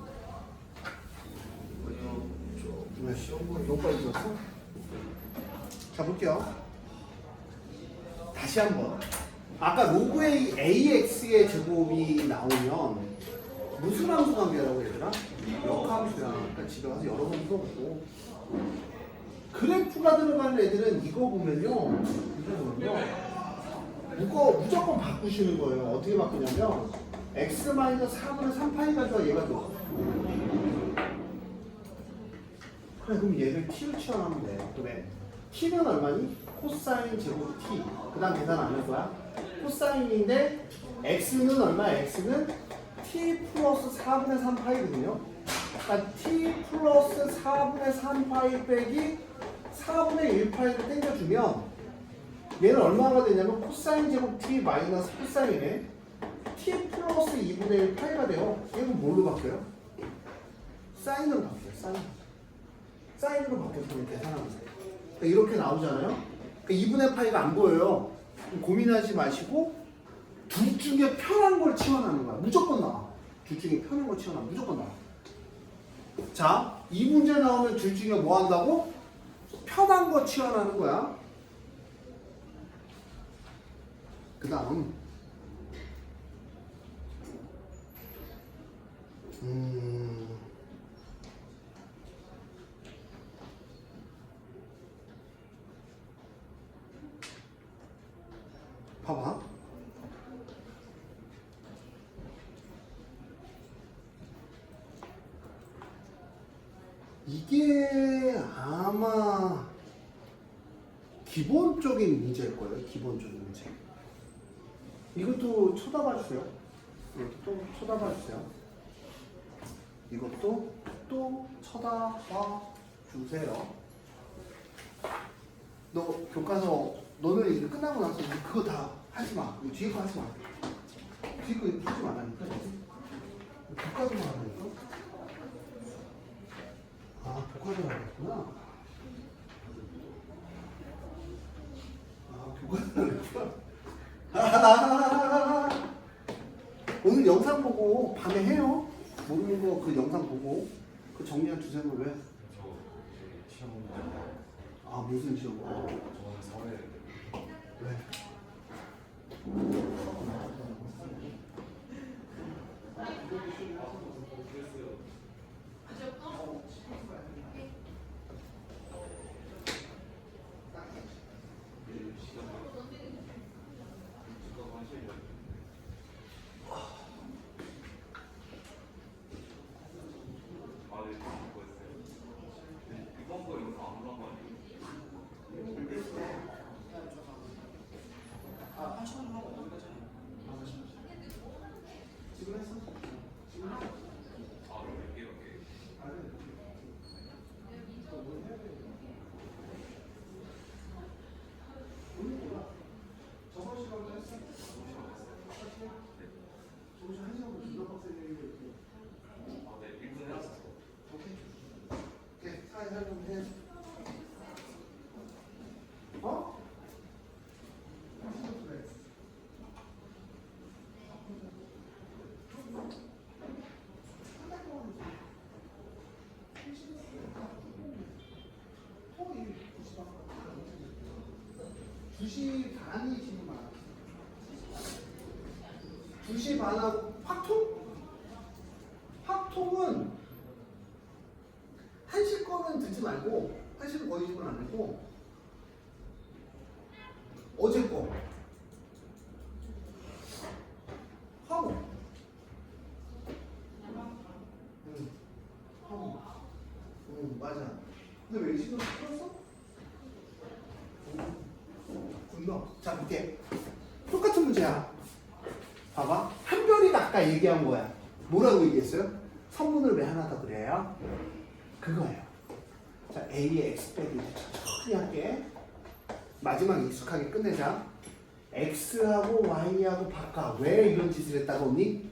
아니요. 왜 시험 보면 너무 빨리 들었어? 자 볼게요. 다시 한번. 아까 로그 A AX의 제곱이 나오면 무슨 함수 관계라고 얘들아? 역함수야. 그러니까 집에 가서 여러 번 풀어보고. 그래프가 들어가는 애들은 이거 보면요. 무조건 바꾸시는 거예요. 어떻게 바꾸냐면 x-4분의 3파이 가져와 얘가 더. 그래 그럼 얘를 t로 치환하면 돼요. 그래. t는 얼마니? 코사인 제곱 t. 그 다음 계산 안 할 거야? 코사인인데 x는 얼마야? x는 t 플러스 4분의 3파이거든요. 그러니까 t 플러스 4분의 3파이 빼기 4분의 1파이를 땡겨주면 얘는 얼마가 되냐면 코사인 제곱 t 마이너스 코사인에 t 플러스 2분의 1 파이가 돼요. 얘는 뭘로 바뀌어요? 사인으로 바뀌어요. 사인으로 바뀌어서 그냥 계산하면 돼요. 그러니까 이렇게 나오잖아요. 그러니까 2분의 파이가 안 보여요. 고민하지 마시고 둘 중에 편한 걸 치환하는 거야. 무조건 나와. 둘 중에 편한 걸 치환하면 무조건 나와. 자, 이 문제 나오면 둘 중에 뭐 한다고? 편한 거 치환하는 거야. 그 다음 봐봐. 이게 아마 기본적인 문제일 거예요. 기본적인 문제. 이것도 쳐다봐 주세요. 이것도 쳐다봐 주세요. 이것도 또 쳐다봐 주세요. 너 교과서 너는 이제 끝나고 나서 그거 다 하지 마. 이거 뒤에 거 하지 마. 뒤에 거 이거 하지 말라니까. 교과서만 하라니까. 아, 교과서를 하겠구나. 아, 교과서를 다음에 해요. 모르는 거 그 영상 보고 그 정리한 주제는 왜? 저 시험 문제 아 무슨 시험? 저는 사회 왜? 지금 했어? 지금 했어? 저번 시간도 했어? 저번 시간 한 시간도 존나 빡세게 얘기했고. 오케이. 오케이. 사회 활동 해야지. 어? 두시 반이 지금 많아. 2시 반하고 확통? 확통은 1시 거는 듣지 말고 1시는 거의 집은 안 했고 어제 거 하고 하고 맞아. 근데 왜 이 시간 풀었어? 분노. 자 볼게. 똑같은 문제야. 봐봐. 한별이 아까 얘기한 거야. 뭐라고 얘기했어요? 선분을 왜 하나 더 그래요? 그거예요. 자, A의 X 빼기 천천히 할게. 마지막 익숙하게 끝내자. X하고 Y하고 바꿔. 왜 이런 짓을 했다고 언니?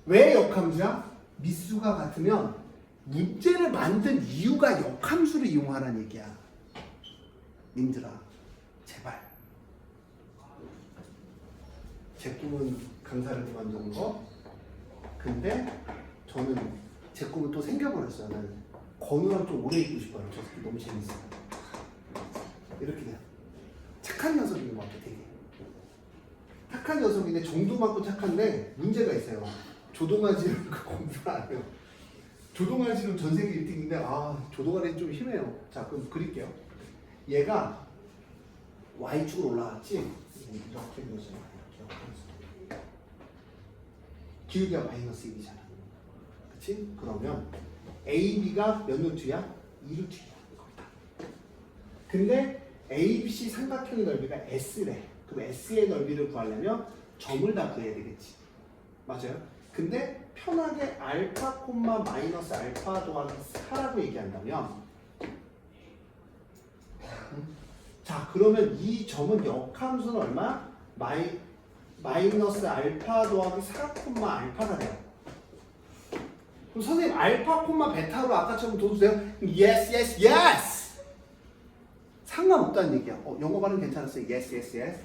왜 역함수야? 미수가 같으면 문제를 만든 이유가 역함수를 이용하라는 얘기야. 님들아, 제발. 제 꿈은 강사를 그만두는 거. 근데 저는 제 꿈은 또 생겨버렸어요. 나는 건우랑 좀 오래 있고 싶어요. 저 새끼 너무 재밌어요. 이렇게 돼요. 착한 녀석인 것 같아, 되게. 착한 녀석인데 정도만큼 착한데 문제가 있어요. 조동아지는 그 공부를 안 해요. 조동아지는 전 세계 1등인데 조동아지는 좀 심해요. 자, 그럼 그릴게요. 얘가 Y축으로 올라갔지? 이렇게 그려져요. 기울기가 마이너스 1이잖아. 그치? 그러면 AB가 몇 루트야? 2루트야. 근데 ABC 삼각형의 넓이가 S래. 그럼 S의 넓이를 구하려면 점을 다 구해야 되겠지. 맞아요? 근데 편하게 알파 콤마 마이너스 알파 더하기 4라고 얘기한다면 자, 그러면 이 점은 역함수는 얼마? 마이너스 알파 더하기 4 콤마 알파가 돼요. 그럼 선생님 알파 콤마 베타로 아까처럼 둬주세요. Yes, yes, yes. 상관없다는 얘기야. 영어 발음 괜찮았어요. Yes, yes, yes.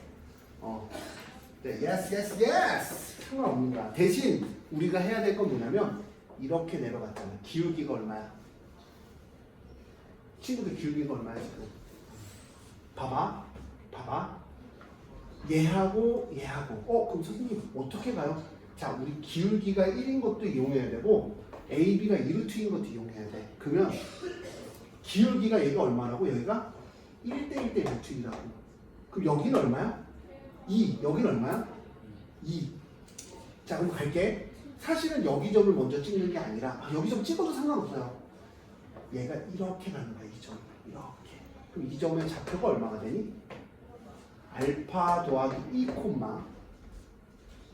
네, yes, yes, yes. 상관없는 거야. 대신 우리가 해야 될 건 뭐냐면 이렇게 내려갔잖아. 기울기가 얼마야? 친구들 기울기가 얼마야 지금? 봐봐. 얘하고 그럼 선생님 어떻게 가요? 자, 우리 기울기가 1인 것도 이용해야 되고 AB가 2루트인 것도 이용해야 돼. 그러면 기울기가 얘가 얼마라고? 여기가 1대1 대 루트이라고. 그럼 여기는 얼마야? 2. 여기는 얼마야? 2. 자, 그럼 갈게. 사실은 여기 점을 먼저 찍는 게 아니라 여기 점 찍어도 상관없어요. 얘가 이렇게 가는 거야. 이 점. 이렇게. 그럼 이 점의 좌표가 얼마가 되니? 알파 더하기 2 콤마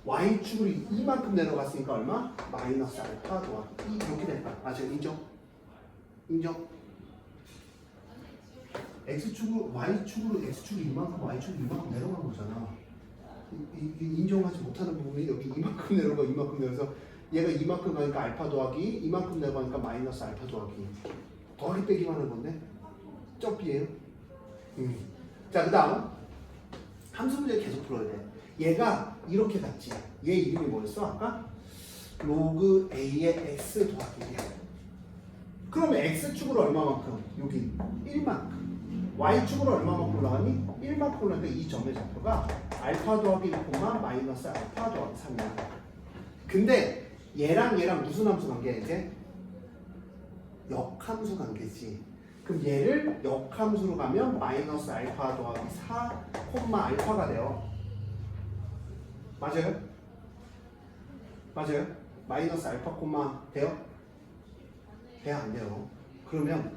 Y축으로 이만큼 내려갔으니까 얼마? 마이너스 알파 더하기 2 이렇게 될 거야. 맞아요? 인정? X축으로 Y축으로 X축으로 이만큼 Y축으로 이만큼 내려간 거잖아. 인정하지 못하는 부분이 여기 이만큼 내려가 이만큼 내려서 얘가 이만큼 가니까 알파 더하기 이만큼 내려가니까 마이너스 알파 더하기 빼기만 하는 건데 점비예요. 자, 그 다음 함수 문제 계속 풀어야 돼. 얘가 이렇게 갔지. 얘 이름이 뭐였어 아까? 로그 A의 X 더하기 1. 그러면 X축으로 얼마만큼? 여기 1만큼. Y축으로 얼마만큼 올라가니? 1만큼 올라가는데 이 점의 좌표가 알파 더하기 1, 마이너스 알파 더하기 3이야. 근데 얘랑 무슨 함수 관계야 이제? 역함수 관계지. 그럼 얘를 역함수로 가면 마이너스 알파 더하기 4, 알파가 돼요. 맞아요? 맞아요? 마이너스 알파 돼요? 돼야 안 돼요. 그러면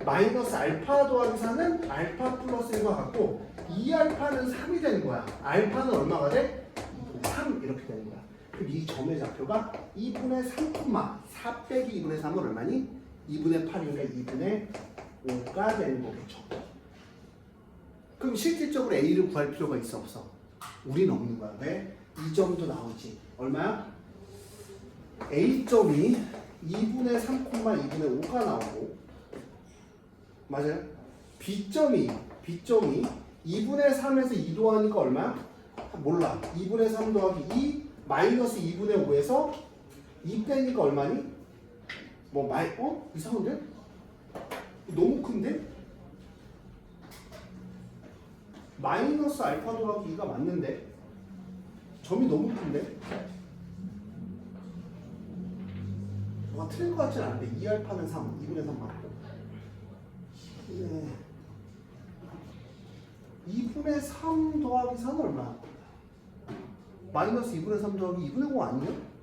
마이너스 알파 더하기 4는 알파 플러스 1과 같고 2알파는 3이 되는 거야. 알파는 얼마가 돼? 3 이렇게 되는 거야. 그럼 이 점의 좌표가 2분의 3, 4 빼기 2분의 3은 얼마니? 2분의 8이니까 2분의 5가 되는 거겠죠. 그럼 실질적으로 A를 구할 필요가 있어 없어? 우린 없는 거야. 왜? 이 점도 나오지. 얼마야? A점이 2분의 3, 2분의 5가 나오고 맞아요? B점이 2분의 3에서 2 더하니까 얼마야? 몰라. 2분의 3 더하기 2 마이너스 2분의 5에서 2 빼니까 얼마니? 이상한데? 너무 큰데? 마이너스 알파 더하기 2가 맞는데? 점이 너무 큰데? 뭐가 틀린 것 같진 않은데 2알파는 3, 2분의 3 맞고 네. 2분의 3 더하기 4는 얼마야? 마이너스 2분의 3 더하기 2분의 5 아니에요?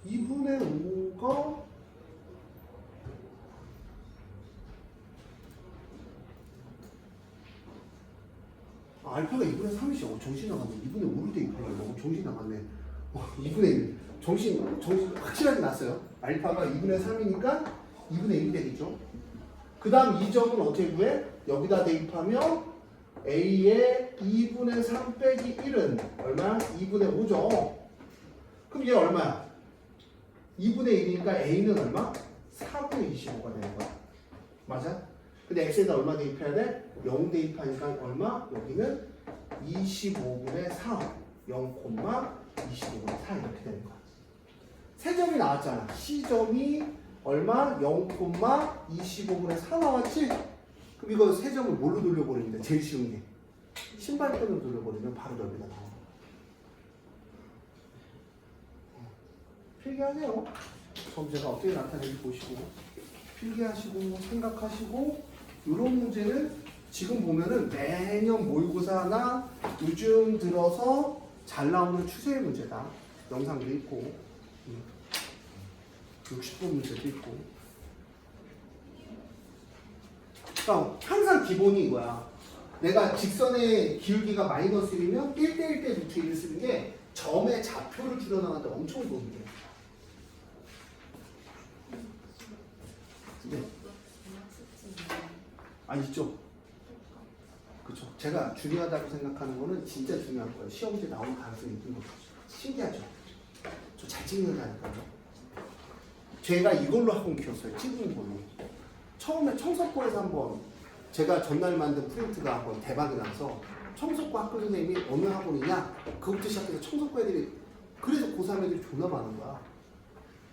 2분의 5가 알파가 2분의 3이죠. 정신 나갔네. 2분의 5를 대입하려고 정신 나갔네. 2분의 1. 정신 확실하게 났어요. 알파가 2분의 3이니까 2분의 1이 되겠죠. 그 다음 이 점은 어떻게 구해? 여기다 대입하면 A의 2분의 3 빼기 1은 얼마? 2분의 5죠. 그럼 얘 얼마야? 2분의 1이니까 A는 얼마? 4분의 25가 되는 거야. 맞아? 근데 X에다 얼마 대입해야 돼? 0 대입하니까 얼마? 여기는 25분의 4. 0,25분의 4 이렇게 되는 거야. 세 점이 나왔잖아. C점이 얼마? 0,25분의 4 나왔지? 그럼 이거 세 점을 뭘로 돌려버리는데 제일 쉬운 게 신발끈으로 돌려버리면 바로 여기다 나와. 필기하세요. 점제가 어떻게 나타내는지 보시고 필기하시고 생각하시고 이런 문제는 지금 보면은 매년 모의고사나 요즘 들어서 잘 나오는 추세의 문제다. 영상도 있고 60분 문제도 있고 그러니까 항상 기본이 이거야. 내가 직선의 기울기가 마이너스 1이면 1대1 대 루트 1을 쓰는 게 점의 좌표를 줄여나가는데 엄청 도움이 돼. 네. 있죠. 그쵸. 제가 중요하다고 생각하는 거는 진짜 중요한 거예요. 시험지에 나올 가능성이 있는 거죠. 신기하죠. 저 잘 찍는다니까요. 제가 이걸로 학원 키웠어요. 찍는 걸로. 처음에 청석고에서 한번 제가 전날 만든 프린트가 한번 대박이 나서 청석고 학교 선생님이 어느 학원이냐 그것부터 시작해서 청석고 애들이 그래서 고3 애들이 존나 많은 거야.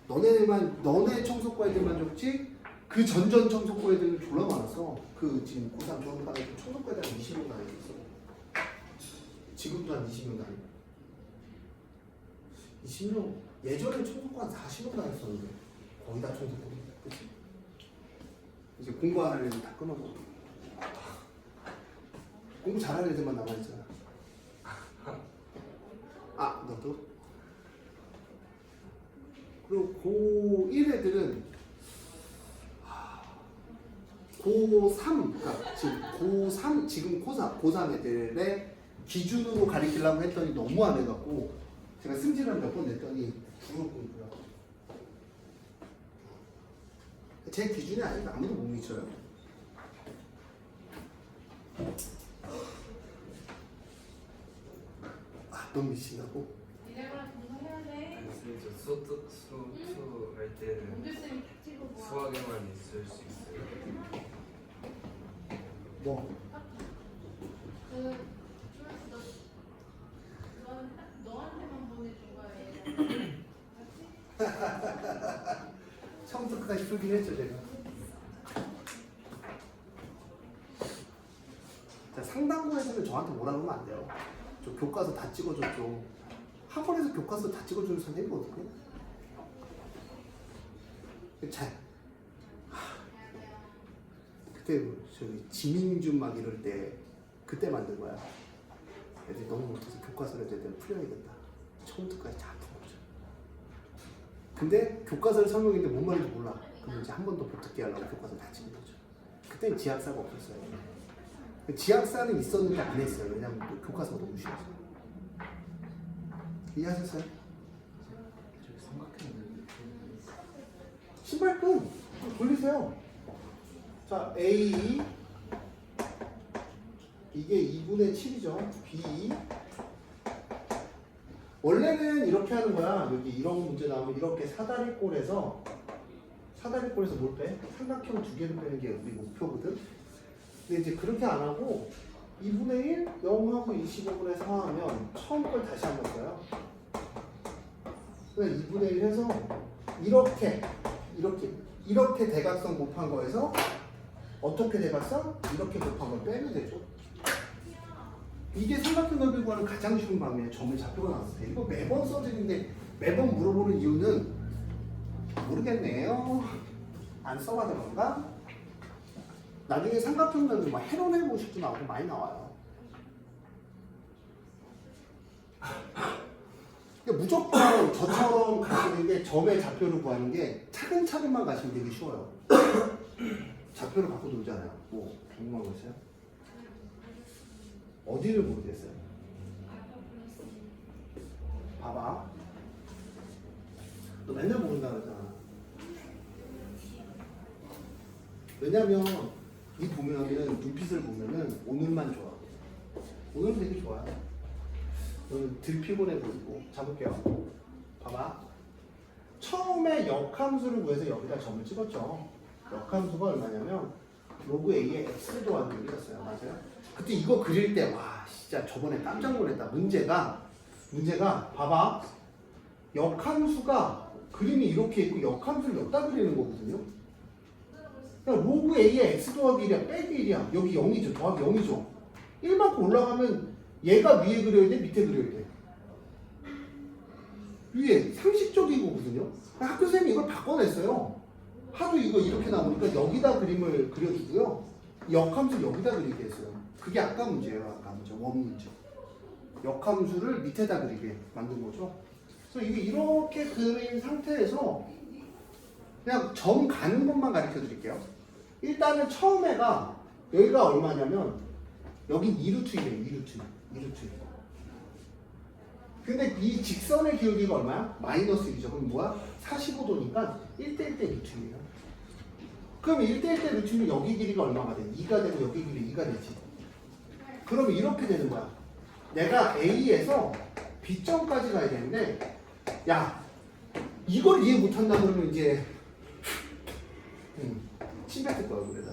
너네 청석고 애들만 적지 그 전전 청석고 애들은 졸라 많았어. 그 지금 고3 졸업한 애들 청석고 애들 한 20명 다니고 있어. 지금도 한 20명 다니고. 20명 예전에 청석고 한 40명 다녔었는데 거의 다 청석고. 그치? 이제 공부 안 하는 애들 다 끊어서 공부 잘하는 애들만 남아있잖아. 너도? 그리고 고1 애들은 고3, 그러니까 지금 고3, 지금 고3 애들의 기준으로 가리키려고 했더니 너무 안 해갖고 제가 승진을 몇 번 냈더니 부럽군요. 제 기준이 아니면 아무도 못 미쳐요. 너무 미친다고? 선생님 저 수투 할 때는 수학에만 있을 수 있어요. 뭐? 너한테만 보내준 거예요. 처음부터까지 풀긴 했죠 제가. 자, 상당부에서는 저한테 뭐라 그러면 안 돼요. 저 교과서 다 찍어줬죠. 학원에서 교과서 다 찍어주는 선생님이 어떡해? 자, 그때 저기 지민준 막 이럴 때 그때 만든 거야. 애들이 너무 못해서 교과서를 제대로 풀어야겠다. 처음부터까지 다 푼 거죠. 근데 교과서를 설명했는데 뭔 말인지 몰라. 그럼 이제 한 번 더 붙게 하려고 교과서 다 찍은 거죠. 그때는 지학사가 없었어요. 지학사는 있었는데 안 했어요. 왜냐면 또 교과서가 너무 쉬워서. 이해하셨어요? 저기 삼각형을 신발끈 돌리세요. 자, A 이게 2분의 7이죠. B 원래는 이렇게 하는 거야. 여기 이런 문제 나오면 이렇게 사다리꼴에서 뭘 빼? 삼각형 두 개를 빼는 게 우리 목표거든. 근데 이제 그렇게 안 하고 2분의 1, 0하고 25분의 4 하면 처음 걸 다시 한번 써요. 그래서 2분의 1 해서 이렇게 대각선 곱한 거에서 어떻게 대각선? 이렇게 곱한 걸 빼면 되죠. 이게 삼각형 넓이 구하는 가장 쉬운 방법이에요. 점의 좌표가 나왔을 때. 이거 매번 써드리는데 매번 물어보는 이유는 모르겠네요. 안 써봐서 그런가? 나중에 삼각형 넓이 막 해론해보고 싶도 나오고 많이 나와요. 그러니까 무조건 저처럼 가시는 게 점의 좌표를 구하는 게 차근차근만 가시면 되게 쉬워요. 좌표를 갖고 놀잖아요. 뭐 궁금한 거 있어요? 어디를 모르겠어요? 봐봐. 너 맨날 모른다 그러잖아. 왜냐면 이 보면은 눈빛을 보면은 오늘만 좋아. 오늘은 되게 좋아요. 너는 덜 피곤해 보이고. 잡을게요. 봐봐. 처음에 역함수를 구해서 여기다 점을 찍었죠. 역함수가 얼마냐면 로그 A의 x 더하기 1이었어요. 맞아요? 그때 이거 그릴 때 와 진짜 저번에 깜짝 놀랐다. 문제가 봐봐. 역함수가 그림이 이렇게 있고 역함수를 여기다 그리는 거거든요. 그러니까 로그 A의 x 더하기 1이야. 빼기 1이야. 여기 0이죠. 더하기 0이죠. 1만큼 올라가면 얘가 위에 그려야 돼? 밑에 그려야 돼? 위에 상식적이거든요. 학교 선생님이 이걸 바꿔냈어요. 하도 이거 이렇게 나오니까 여기다 그림을 그려주고요. 역함수 여기다 그리게 했어요. 그게 아까 문제예요. 아까 문제. 원 문제. 역함수를 밑에다 그리게 만든 거죠. 그래서 이게 이렇게 그린 상태에서 그냥 점 가는 것만 가르쳐 드릴게요. 일단은 처음에가 여기가 얼마냐면 여긴 2루트이래요. 2루트. 근데 이 직선의 기울기가 얼마야? 마이너스 1이죠. 그럼 뭐야? 45도니까 1대1대 루트예요. 그럼 1대1대 루트면 여기 길이가 얼마가 돼? 2가 되고 여기 길이 2가 되지. 그러면 이렇게 되는 거야. 내가 A에서 B점까지 가야 되는데 야 이걸 이해 못한다 그러면 이제 침 뱉을 거야. 그래서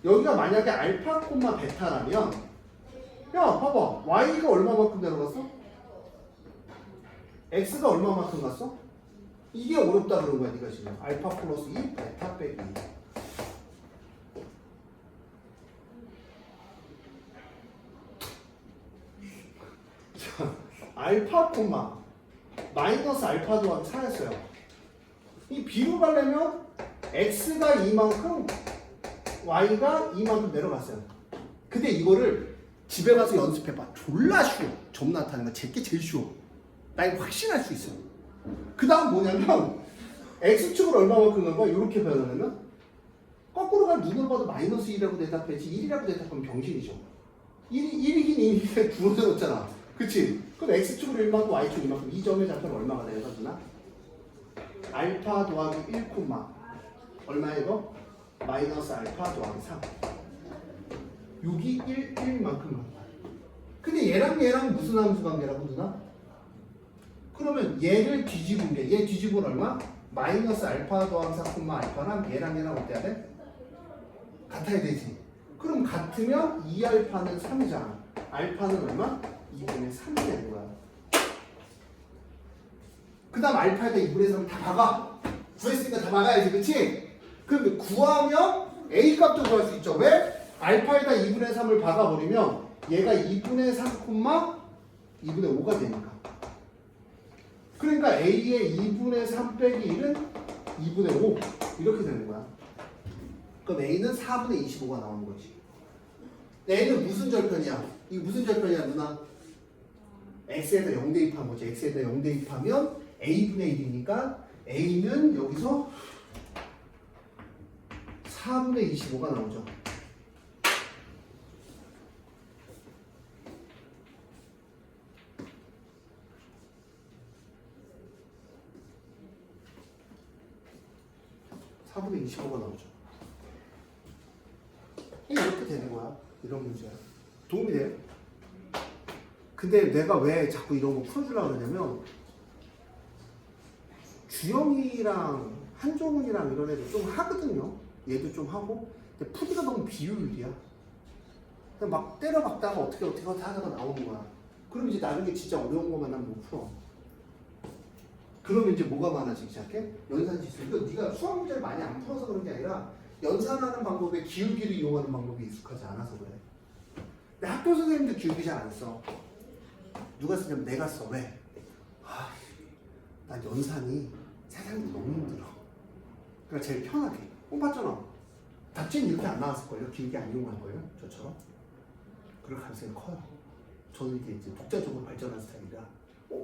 여기가 만약에 알파 콤마 베타라면 야 봐봐 Y가 얼마만큼 내려갔어? X가 얼마만큼 갔어? 이게 어렵다 그런 거야. 네가 지금 알파 플러스 2 베타 빼기 알파 콤마 마이너스 알파 더하기 4였어요. 이 B로 가려면 X가 이만큼 Y가 이만큼 내려갔어요. 근데 이거를 집에 가서 연습해봐. 졸라 쉬워. 점 나타내는 거 제게 제일 쉬워. 나 이거 확신할 수 있어. 그 다음 뭐냐면 X축을 얼마만큼 간 거야? 이렇게 변하려면 거꾸로 가면 눈으로 봐도 마이너스 1이라고 대답해야지 1이라고 대답하면 병신이죠. 1이긴 1인데 두로 들었잖아. 그치? 그럼 X축으로 1만큼 Y축 이만큼 이 점의 좌표는 얼마가 돼요? 누나? 알파 더하기 1 콤마 얼마야 이거? 마이너스 알파 더하기 3 여기 1만큼 간 거야. 근데 얘랑 무슨 함수 관계라고 누나? 그러면 얘를 뒤집은 게 얘 뒤집은 얼마? 마이너스 알파 더하기 4 콤마 알파랑 얘랑 어때야 돼? 같아야 되지. 그럼 같으면 2알파는 3이잖아. 알파는 얼마? 2분의 3이 되는 거야. 그 다음 알파에다 2분의 3을 다 박아. 구했으니까 다 막아야지, 그치? 그럼 구하면 A 값도 구할 수 있죠. 왜? 알파에다 2분의 3을 박아버리면 얘가 2분의 3, 2분의 5가 되니까. 그러니까 A의 2분의 3 빼기 1은 2분의 5 이렇게 되는 거야. 그럼 A는 4분의 25가 나오는 거지. A는 무슨 절편이야? 이게 무슨 절편이야, 누나? X에다 0 대입한 거지. X에다 0 대입하면 A분의 1이니까 A는 여기서 4분의 25가 나오죠. (4분의 25가) 나오죠. 이렇게 되는 거야. 이런 문제야. 도움이 돼요? 근데 내가 왜 자꾸 이런 거 풀어주려고 그러냐면 주영이랑 한종훈이랑 이런 애들 좀 하거든요. 얘도 좀 하고. 근데 풀이가 너무 비효율이야. 그냥 막 때려박다가 어떻게 하다가 나오는 거야. 그럼 이제 나중에 진짜 어려운 거만 하면 못 풀어. 그러면 이제 뭐가 많아지기 시작해? 연산지수. 이거 네가 수학 문제를 많이 안 풀어서 그런 게 아니라 연산하는 방법에 기울기를 이용하는 방법이 익숙하지 않아서 그래. 근데 학교 선생님도 기울기 잘 안 써. 누가 쓰냐면 내가 써. 왜? 난 연산이 세상이 너무 힘들어. 그러니까 제일 편하게. 봤잖아. 답지는 이렇게 안 나왔을걸요? 기울기 안 이용한 거예요? 저처럼? 그럴 가능성이 커요. 저는 이제 독자적으로 발전한 스타일이라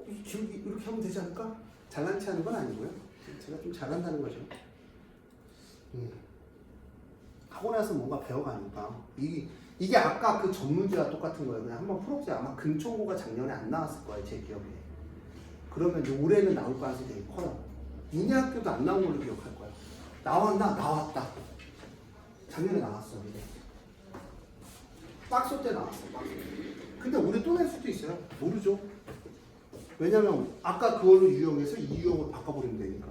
이 기울기 이렇게 하면 되지 않을까? 잘난 체 하는 건 아니고요. 제가 좀 잘한다는 거죠. 하고 나서 뭔가 배워가니까 이게 아까 그 전문제와 똑같은 거예요. 그냥 한번 풀어보세요. 아마 근총고가 작년에 안 나왔을 거예요. 제 기억에. 그러면 이제 올해는 나올 가능성이 되게 커요. 문예학교도 안 나온 걸로 기억할 거야. 나왔나? 나왔다. 작년에 나왔어. 이제. 박소 때 나왔어. 박소. 근데 올해 또 낼 수도 있어요. 모르죠. 왜냐면 아까 그걸로 유형해서 이 유형으로 바꿔버리면 되니까.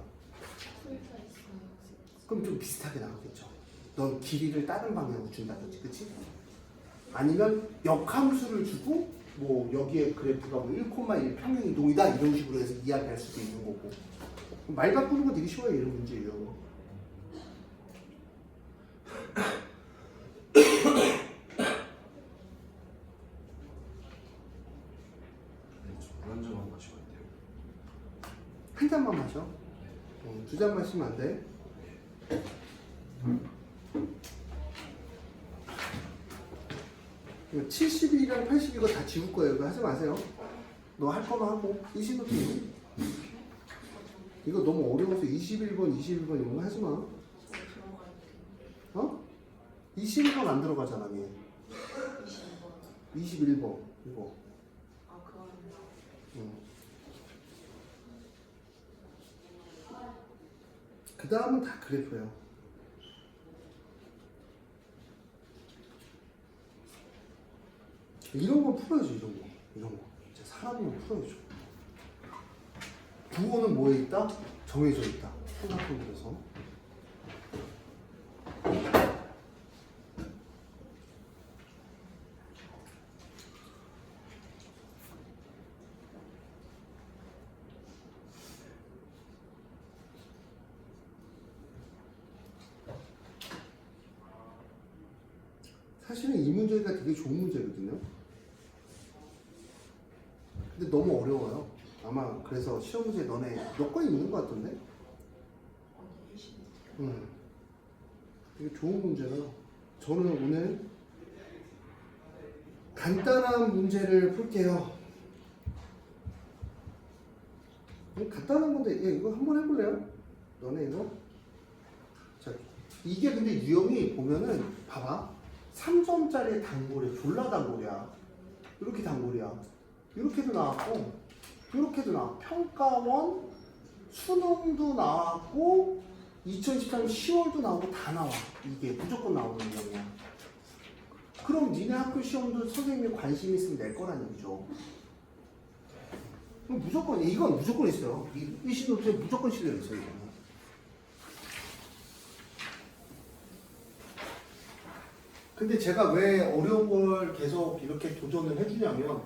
그럼 좀 비슷하게 나오겠죠. 넌 길이를 다른 방향으로 준다든지, 그치? 아니면 역함수를 주고 뭐 여기에 그래프가 뭐 1,1 평행 이동이다 이런 식으로 해서 이야기할 수도 있는 거고. 말 바꾸는 거 되게 쉬워요. 이런 문제예요. 물 한 잔만 마시면 안 돼요? 한 잔만 마셔. 2잔 마시면 안 돼. 이거 72랑 80 이거 다 지울 거예요. 이거 하지 마세요. 너 할 거만 하고. 이신호도 이거 너무 어려워서 21번 이런 거 하지 마. 어? 21번 안 들어가잖아, 얘. 21번 이거. 그 다음은 다 그래프예요. 이런 거 풀어야지, 이런 거. 진짜 사람이면 풀어야죠. 부호는 뭐에 있다? 정해져 있다. 삼각형에서. 사실은 이 문제가 되게 좋은 문제거든요. 근데 너무 어려워요. 아마 그래서 시험 문제 너네 몇 건 있는 것 같던데? 되게 좋은 문제라. 저는 오늘 간단한 문제를 풀게요. 간단한 건데, 이거 한번 해볼래요? 너네 이거? 자, 이게 근데 유형이 보면은 봐봐. 3점짜리 단골이야. 졸라 단골이야. 이렇게 단골이야. 이렇게도 나왔고 이렇게도 나와. 평가원, 수능도 나왔고 2013년 10월도 나오고 다 나와. 이게 무조건 나오는 유형이야. 그럼 니네 학교 시험도 선생님이 관심 있으면 낼 거라는 얘기죠. 그럼 무조건, 이건 무조건 있어요. 이 신호트에 무조건 실려 있어요. 이거는. 근데 제가 왜 어려운 걸 계속 이렇게 도전을 해주냐면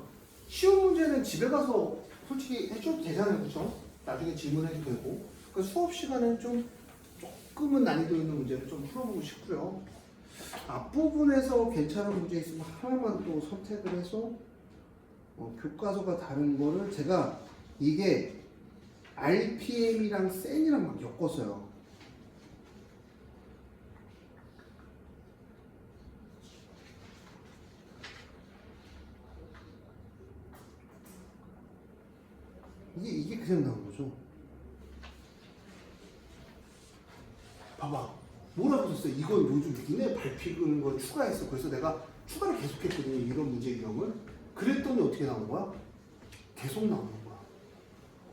쉬운 문제는 집에 가서 솔직히 해줘도 되잖아요. 그쵸? 나중에 질문해도 되고 그 수업 시간에 좀 조금은 난이도 있는 문제를 좀 풀어보고 싶고요. 앞부분에서 괜찮은 문제 있으면 하나만 또 선택을 해서 교과서가 다른 거를 제가 이게 RPM이랑 센이랑 막 엮었어요. 이게 그냥 나온 거죠. 봐봐. 뭐라고 썼어요? 이걸 요즘 니네 밟히는 걸 추가했어. 그래서 내가 추가를 계속했거든요. 이런 문제 유형을. 그랬더니 어떻게 나온 거야? 계속 나오는 거야.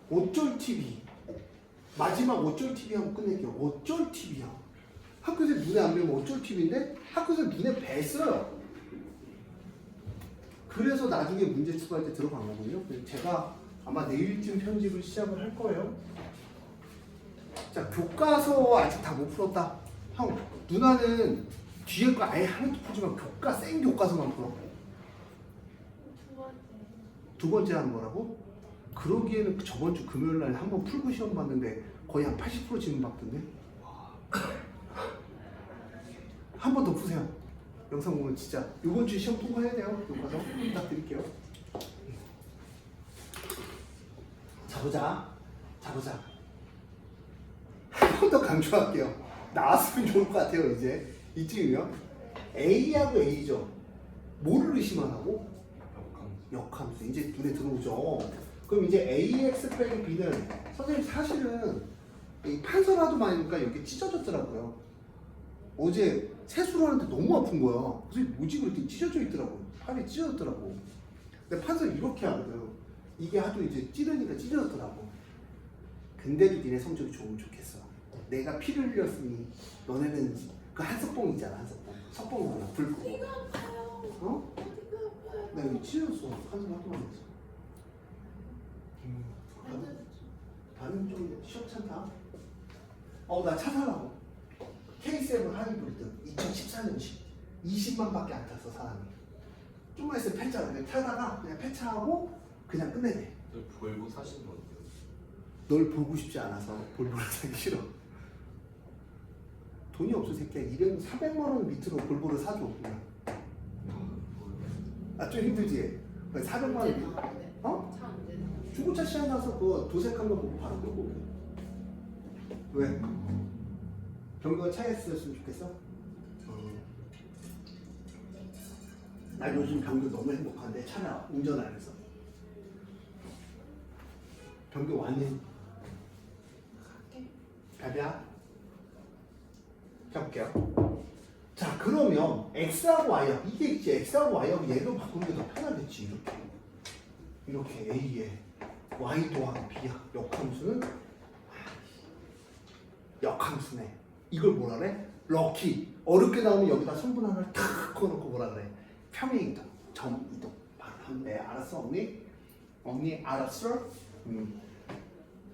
어쩔 TV. 마지막 어쩔 TV 하고 끝낼게요. 어쩔 TV야. 학교에서 눈에 안 배우면 어쩔 TV인데 학교에서 눈에 뱄어요. 그래서 나중에 문제 추가할 때 들어간 거거든요. 그래서 제가 아마 내일쯤 편집을 시작을 할 거예요. 자, 교과서 아직 다 못 풀었다. 형, 누나는 뒤에 거 아예 하나도 풀지만 생 교과서만 풀어. 두 번째 하는 거라고? 그러기에는 저번 주 금요일 날 한번 풀고 시험 봤는데 거의 한 80% 지문 받던데? 한 번 더 푸세요. 영상 보면 진짜 이번 주 시험 통과해야 돼요. 교과서 부탁드릴게요. 자보자. 한 번 더 강조할게요. 나왔으면 좋을 것 같아요. 이제 이쯤이면 A하고 A죠. 뭐를 의심하라고? 역함수. 이제 눈에 들어오죠. 그럼 이제 AX 빼기 B는 선생님 사실은 이 판서라도 많으니까 여기 찢어졌더라고요. 어제 세수를 하는데 너무 아픈 거야. 그래서 뭐지 그랬더니 찢어져 있더라고. 팔이 찢어졌더라고. 근데 판서 이렇게 하거든. 이게 하도 이제 찌르니까 찢어졌더라고. 근데도 니네 성적이 좋으면 좋겠어. 내가 피를 흘렸으니 너네는 그 한석봉 있잖아. 한석봉. 석봉이구나. 불 끄고. 어? 나 여기 찢어졌어. 한석 학교만 했어. 다른 좀 시원찮다. 나 차 사라고. K7 하이브리드 2014년식 20만밖에 안 탔어 사람이. 좀만 있으면 폐차를 그냥 타다가 그냥 폐차하고 그냥 끝내네. 볼보 사시는 건데요? 널 보고 싶지 않아서 볼보를 사기 싫어. 돈이 없어 새끼야. 400만 원 밑으로 볼보를 사줘 그냥. 좀 힘들지? 400만 원 밑으로. 어? 중고차 시장 가서 그 도색한 거 보고 바로 끌고 오게. 왜? 경규가 차에 쓰였으면 좋겠어? 나 요즘 경규 너무 행복한데 차를 운전 안 해서. 경규 완전 가자. 해볼게요. 자, 그러면 X하고 Y하고 이게 있지. X하고 Y하고 얘도 바꾸는 게 더 편하겠지. 이렇게 A에 Y 더하기 B야. 역함수는 역함수네. 이걸 뭐라 그래? 럭키. 어렵게 나오면 여기다 성분 하나를 탁 꺼놓고 뭐라 그래? 평행이동, 점이동. 바로 하면 돼. 알았어, 언니? 언니 알았어?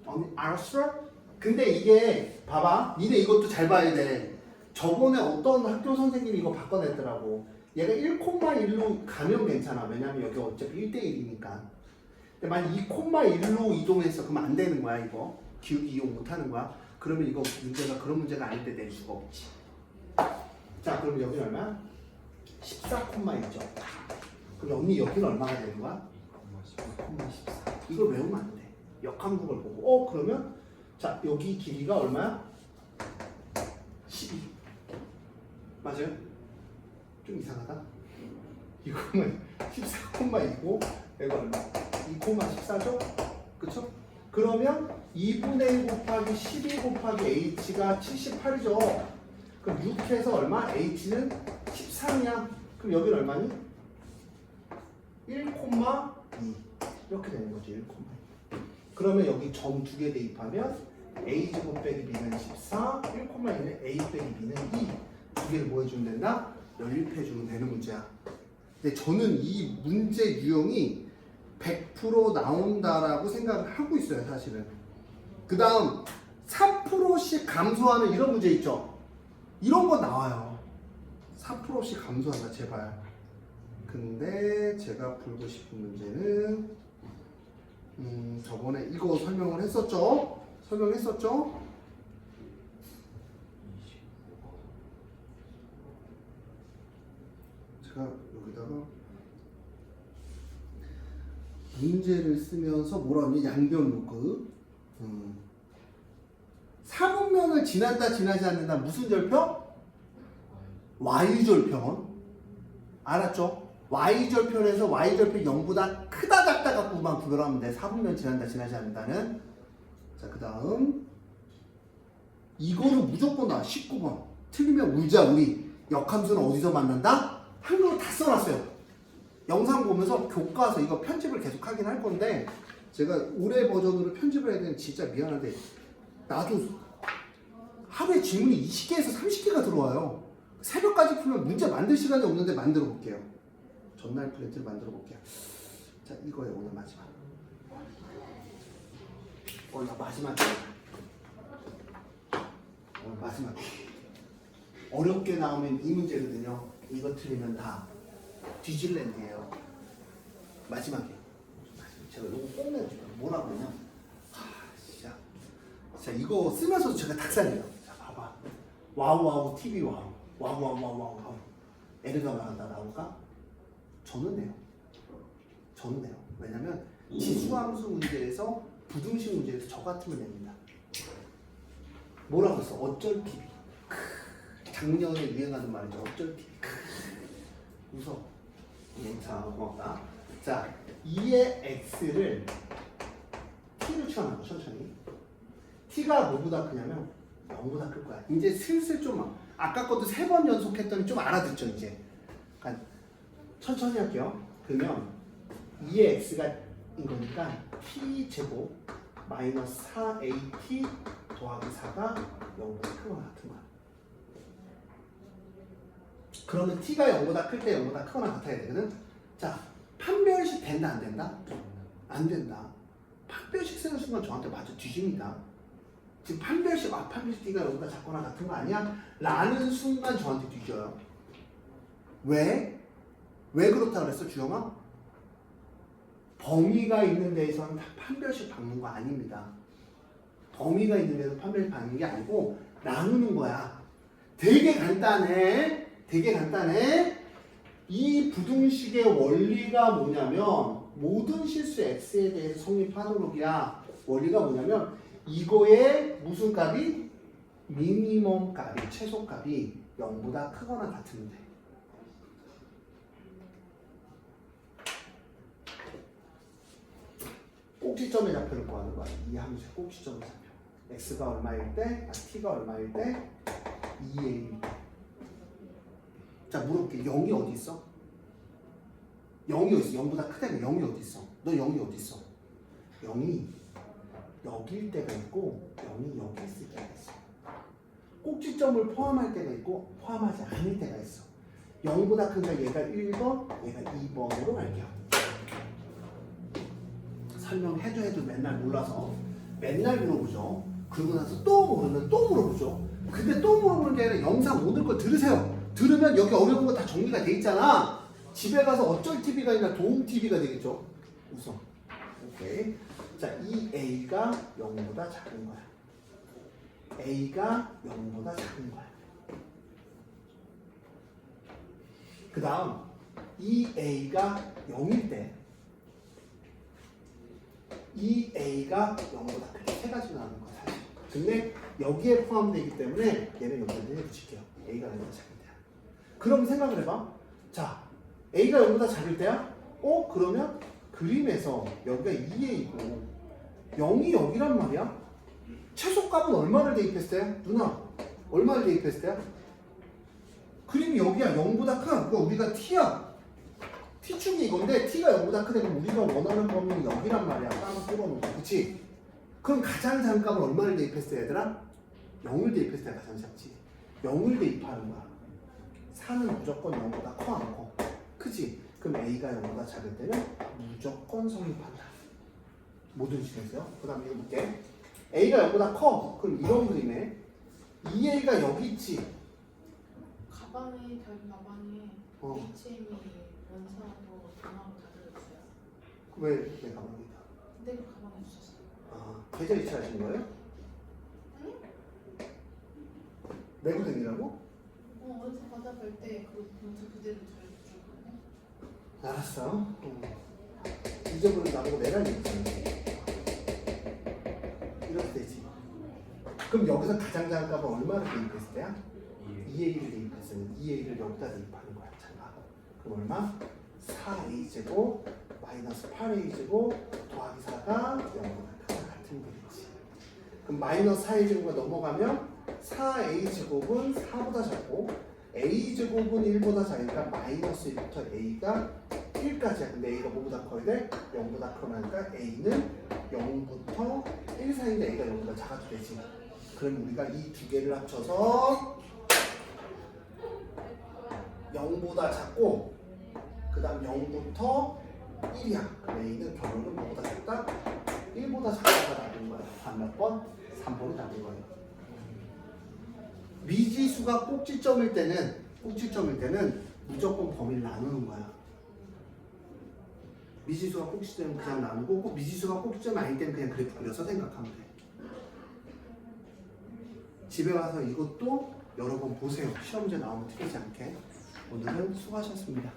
언니 알았어? 근데 이게 봐봐. 니네 이것도 잘 봐야 돼. 저번에 어떤 학교 선생님이 이거 바꿔냈더라고. 얘가 1,1로 가면 괜찮아. 왜냐면 여기 어차피 1대1이니까. 근데 만약 2,1로 이동해서 그러면 안 되는 거야 이거. 기울기 이용 못 하는 거야. 그러면 이거 문제가 그런 문제가 아닌데 낼 수가 없지. 자, 그럼 여기는 얼마? 14,1죠. 그럼 언니 여기는 얼마가 되는 거야? 14. 이걸 외우면 안 돼. 역함수를 보고. 그러면 자, 여기 길이가 얼마야? 12. 맞아요? 좀 이상하다. 이거는 14,2고 이거 얼마? 2,14죠? 그쵸? 그러면 2분의 1 곱하기 12 곱하기 h가 78이죠. 그럼 6해서 얼마? h는 13이야. 그럼 여기는 얼마니? 1,2 이렇게 되는 거지. 1,2. 그러면 여기 점 두 개 대입하면 a제곱 빼기 b는 14, 1,2는 a 빼기 b는 2. 두 개를 뭐 해주면 된다? 연립해주면 되는 문제야. 근데 저는 이 문제 유형이 100% 나온다라고 생각을 하고 있어요, 사실은. 그 다음 3%씩 감소하는 이런 문제 있죠? 이런 거 나와요. 4%씩 감소한다, 제발. 근데 제가 풀고 싶은 문제는 저번에 이거 설명을 했었죠? 설명했었죠? 제가 여기다가 문제를 쓰면서 뭐라 하니 양변 로그 4분면을 지난다 지나지 않는다 무슨 절편? Y절편 알았죠? Y절편에서 Y절편 0보다 크다 작다 갖고만 구별하면 돼. 4분면 지난다 지나지 않는다는. 자, 그 다음 이거는 무조건 나 19번 틀리면 울자 우리. 역함수는 어디서 만난다? 한글로 다 써놨어요. 영상 보면서 교과서 이거 편집을 계속 하긴 할 건데 제가 올해 버전으로 편집을 해야 되는 진짜 미안한데 나도 하루에 질문이 20개에서 30개가 들어와요. 새벽까지 풀면 문제 만들 시간이 없는데 만들어 볼게요. 전날 프린트를 만들어 볼게요. 자, 이거예요. 오늘 마지막. 오늘 마지막이에요. 오늘 마지막. 어렵게 나오면 이 문제거든요. 이거 틀리면 다 뒤질랜드예요. 마지막이에요. 제가 이거 꼭 내줘요. 뭐라고 그러냐? 진짜. 자, 이거 쓰면서도 제가 닭살이에요. 자, 봐봐. 와우 TV 와우. 와우. 에르가 말한다 나올까? 저는 돼요. 왜냐면 지수함수 문제에서 부등식 문제에서 저 같으면 됩니다. 뭐라고 했어? 어쩔 TV. 작년에 유행하는 말이죠. 어쩔 TV. 웃어. 자, 고맙다. 자, 2의 x를 t로 취함하고 천천히. t가 뭐보다 크냐면 0보다 클 거야. 이제 슬슬 좀 아까 것도 3번 연속했더니 좀 알아듣죠 이제. 그러니까 천천히 할게요. 그러면 2의 x가 이거니까 t 제곱 마이너스 4at 더하기 4가 0보다 크거나 같은 거야. 그러면 t가 0보다 클 때 0보다 크거나 같아야 되거든. 자, 판별식 된다 안 된다? 안 된다. 판별식 쓰는 순간 저한테 맞아 뒤집니다. 지금 판별식 t가 0보다 작거나 같은 거 아니야? 라는 순간 저한테 뒤져요. 왜? 왜 그렇다 그랬어 주영아? 범위가 있는 데에서는 다 판별식 박는 거 아닙니다. 범위가 있는 데서 판별식 박는 게 아니고 나누는 거야. 되게 간단해. 이 부등식의 원리가 뭐냐면 모든 실수 x에 대해서 성립하도록이야. 원리가 뭐냐면 이거의 무슨 값이? 미니멈 값이, 최소값이 0보다 크거나 같으면 돼. 꼭지점의 좌표를 구하는 거야. 이 함수의 꼭지점의 좌표. x가 얼마일 때, t가 얼마일 때, 2a일 때. 자, 물어볼게. 0이 어디 있어? 0이 어디 있어? 0보다 크다면 0이 어디 있어? 너 0이 어디 있어? 0이 여기일 때가 있고 0이 여기 있을 때가 있어. 꼭지점을 포함할 때가 있고 포함하지 않을 때가 있어. 0보다 큰 거 얘가 1번, 얘가 2번으로 갈게요. 설명해도 맨날 몰라서 맨날 물어보죠. 그러고 나서 또 모르면 또 물어보죠. 근데 또 물어보는 게 아니라 영상 오늘 거 들으세요. 들으면 여기 어려운 거 다 정리가 돼 있잖아. 집에 가서 어쩔 TV가 아니라 도움 TV가 되겠죠. 웃어. 오케이. 자, 이 A가 0보다 작은 거야. A가 0보다 작은 거야. 그 다음 이 A가 0일 때 이 A가 0보다 크게 세 가지 나오는 거야 사실. 근데 여기에 포함되기 때문에 얘는 여기다 붙일게요. A가 0보다 작을 때야. 그럼 생각을 해봐. 자, A가 0보다 작을 때야? 그러면 그림에서 여기가 2A고 0이 여기란 말이야? 최소값은 얼마를 대입했을 때야? 누나, 얼마를 대입했을 때야? 그림이 여기야. 0보다 큰. 그거 우리가 T야. T축이 이건데 T가 0보다 크다면 우리가 원하는 범위는 여기란 말이야. 따로 뚫어놓고. 그치? 그럼 가장 작은 값은 얼마를 대입했을 때 얘들아? 0을 대입했을 때 가장 작지. 0을 대입하는 거야. 4는 무조건 0보다 커 안 커? 크지? 그럼 A가 0보다 작을 때는 무조건 성립한다. 모든 식에서요. 그 다음에 읽어볼게. A가 0보다 커. 그럼 이런 그림에 2A가 여기 있지. 가방에 자기 가방에 HM이 원사하고 단하고 다 들어있어요. 왜 내 가방에 있다? 근데 그 가방에 주셨어요. 아, 계좌 이체하신 거예요? 내구댕이라고? 어디서 받아볼 때 그 문제 그대로 들어줬거든요. 알았어. 잊어버린 나보고 내가 얘기했잖아. 이렇게 되지. 그럼 여기서 가장 작은 값은 얼마를 대입했을 때야? 2a를 대입했으면 2a를 여기다 대입하는 거야. 잘 봐. 그럼 얼마? 4a제곱 마이너스 8a제곱 더하기 4가 0보다 같은 거겠지. 그럼 마이너스 4a제곱가 넘어가면 4a제곱은 4보다 작고 a제곱은 1보다 작으니까 마이너스 1부터 a가 1까지야. 근데 a가 뭐보다 커야 돼? 0보다 커나니까 a는 0부터 1 사이인데 a가 0보다 작아도 되지. 그럼 우리가 이 두 개를 합쳐서 0보다 작고 그 다음 0부터 1이야. 그럼 a는 결론은 뭐보다 작다? 1보다 작다가 나온 거야. 단 몇 번? 3번이 나온 거예요. 미지수가 꼭지점일 때는 무조건 범위를 나누는 거야. 미지수가 꼭지점은 그냥 나누고 꼭 미지수가 꼭지점 아닐 때는 그냥 그래프 그려서 생각하면 돼. 집에 가서 이것도 여러 번 보세요. 시험 문제 나오면 틀리지 않게. 오늘은 수고하셨습니다.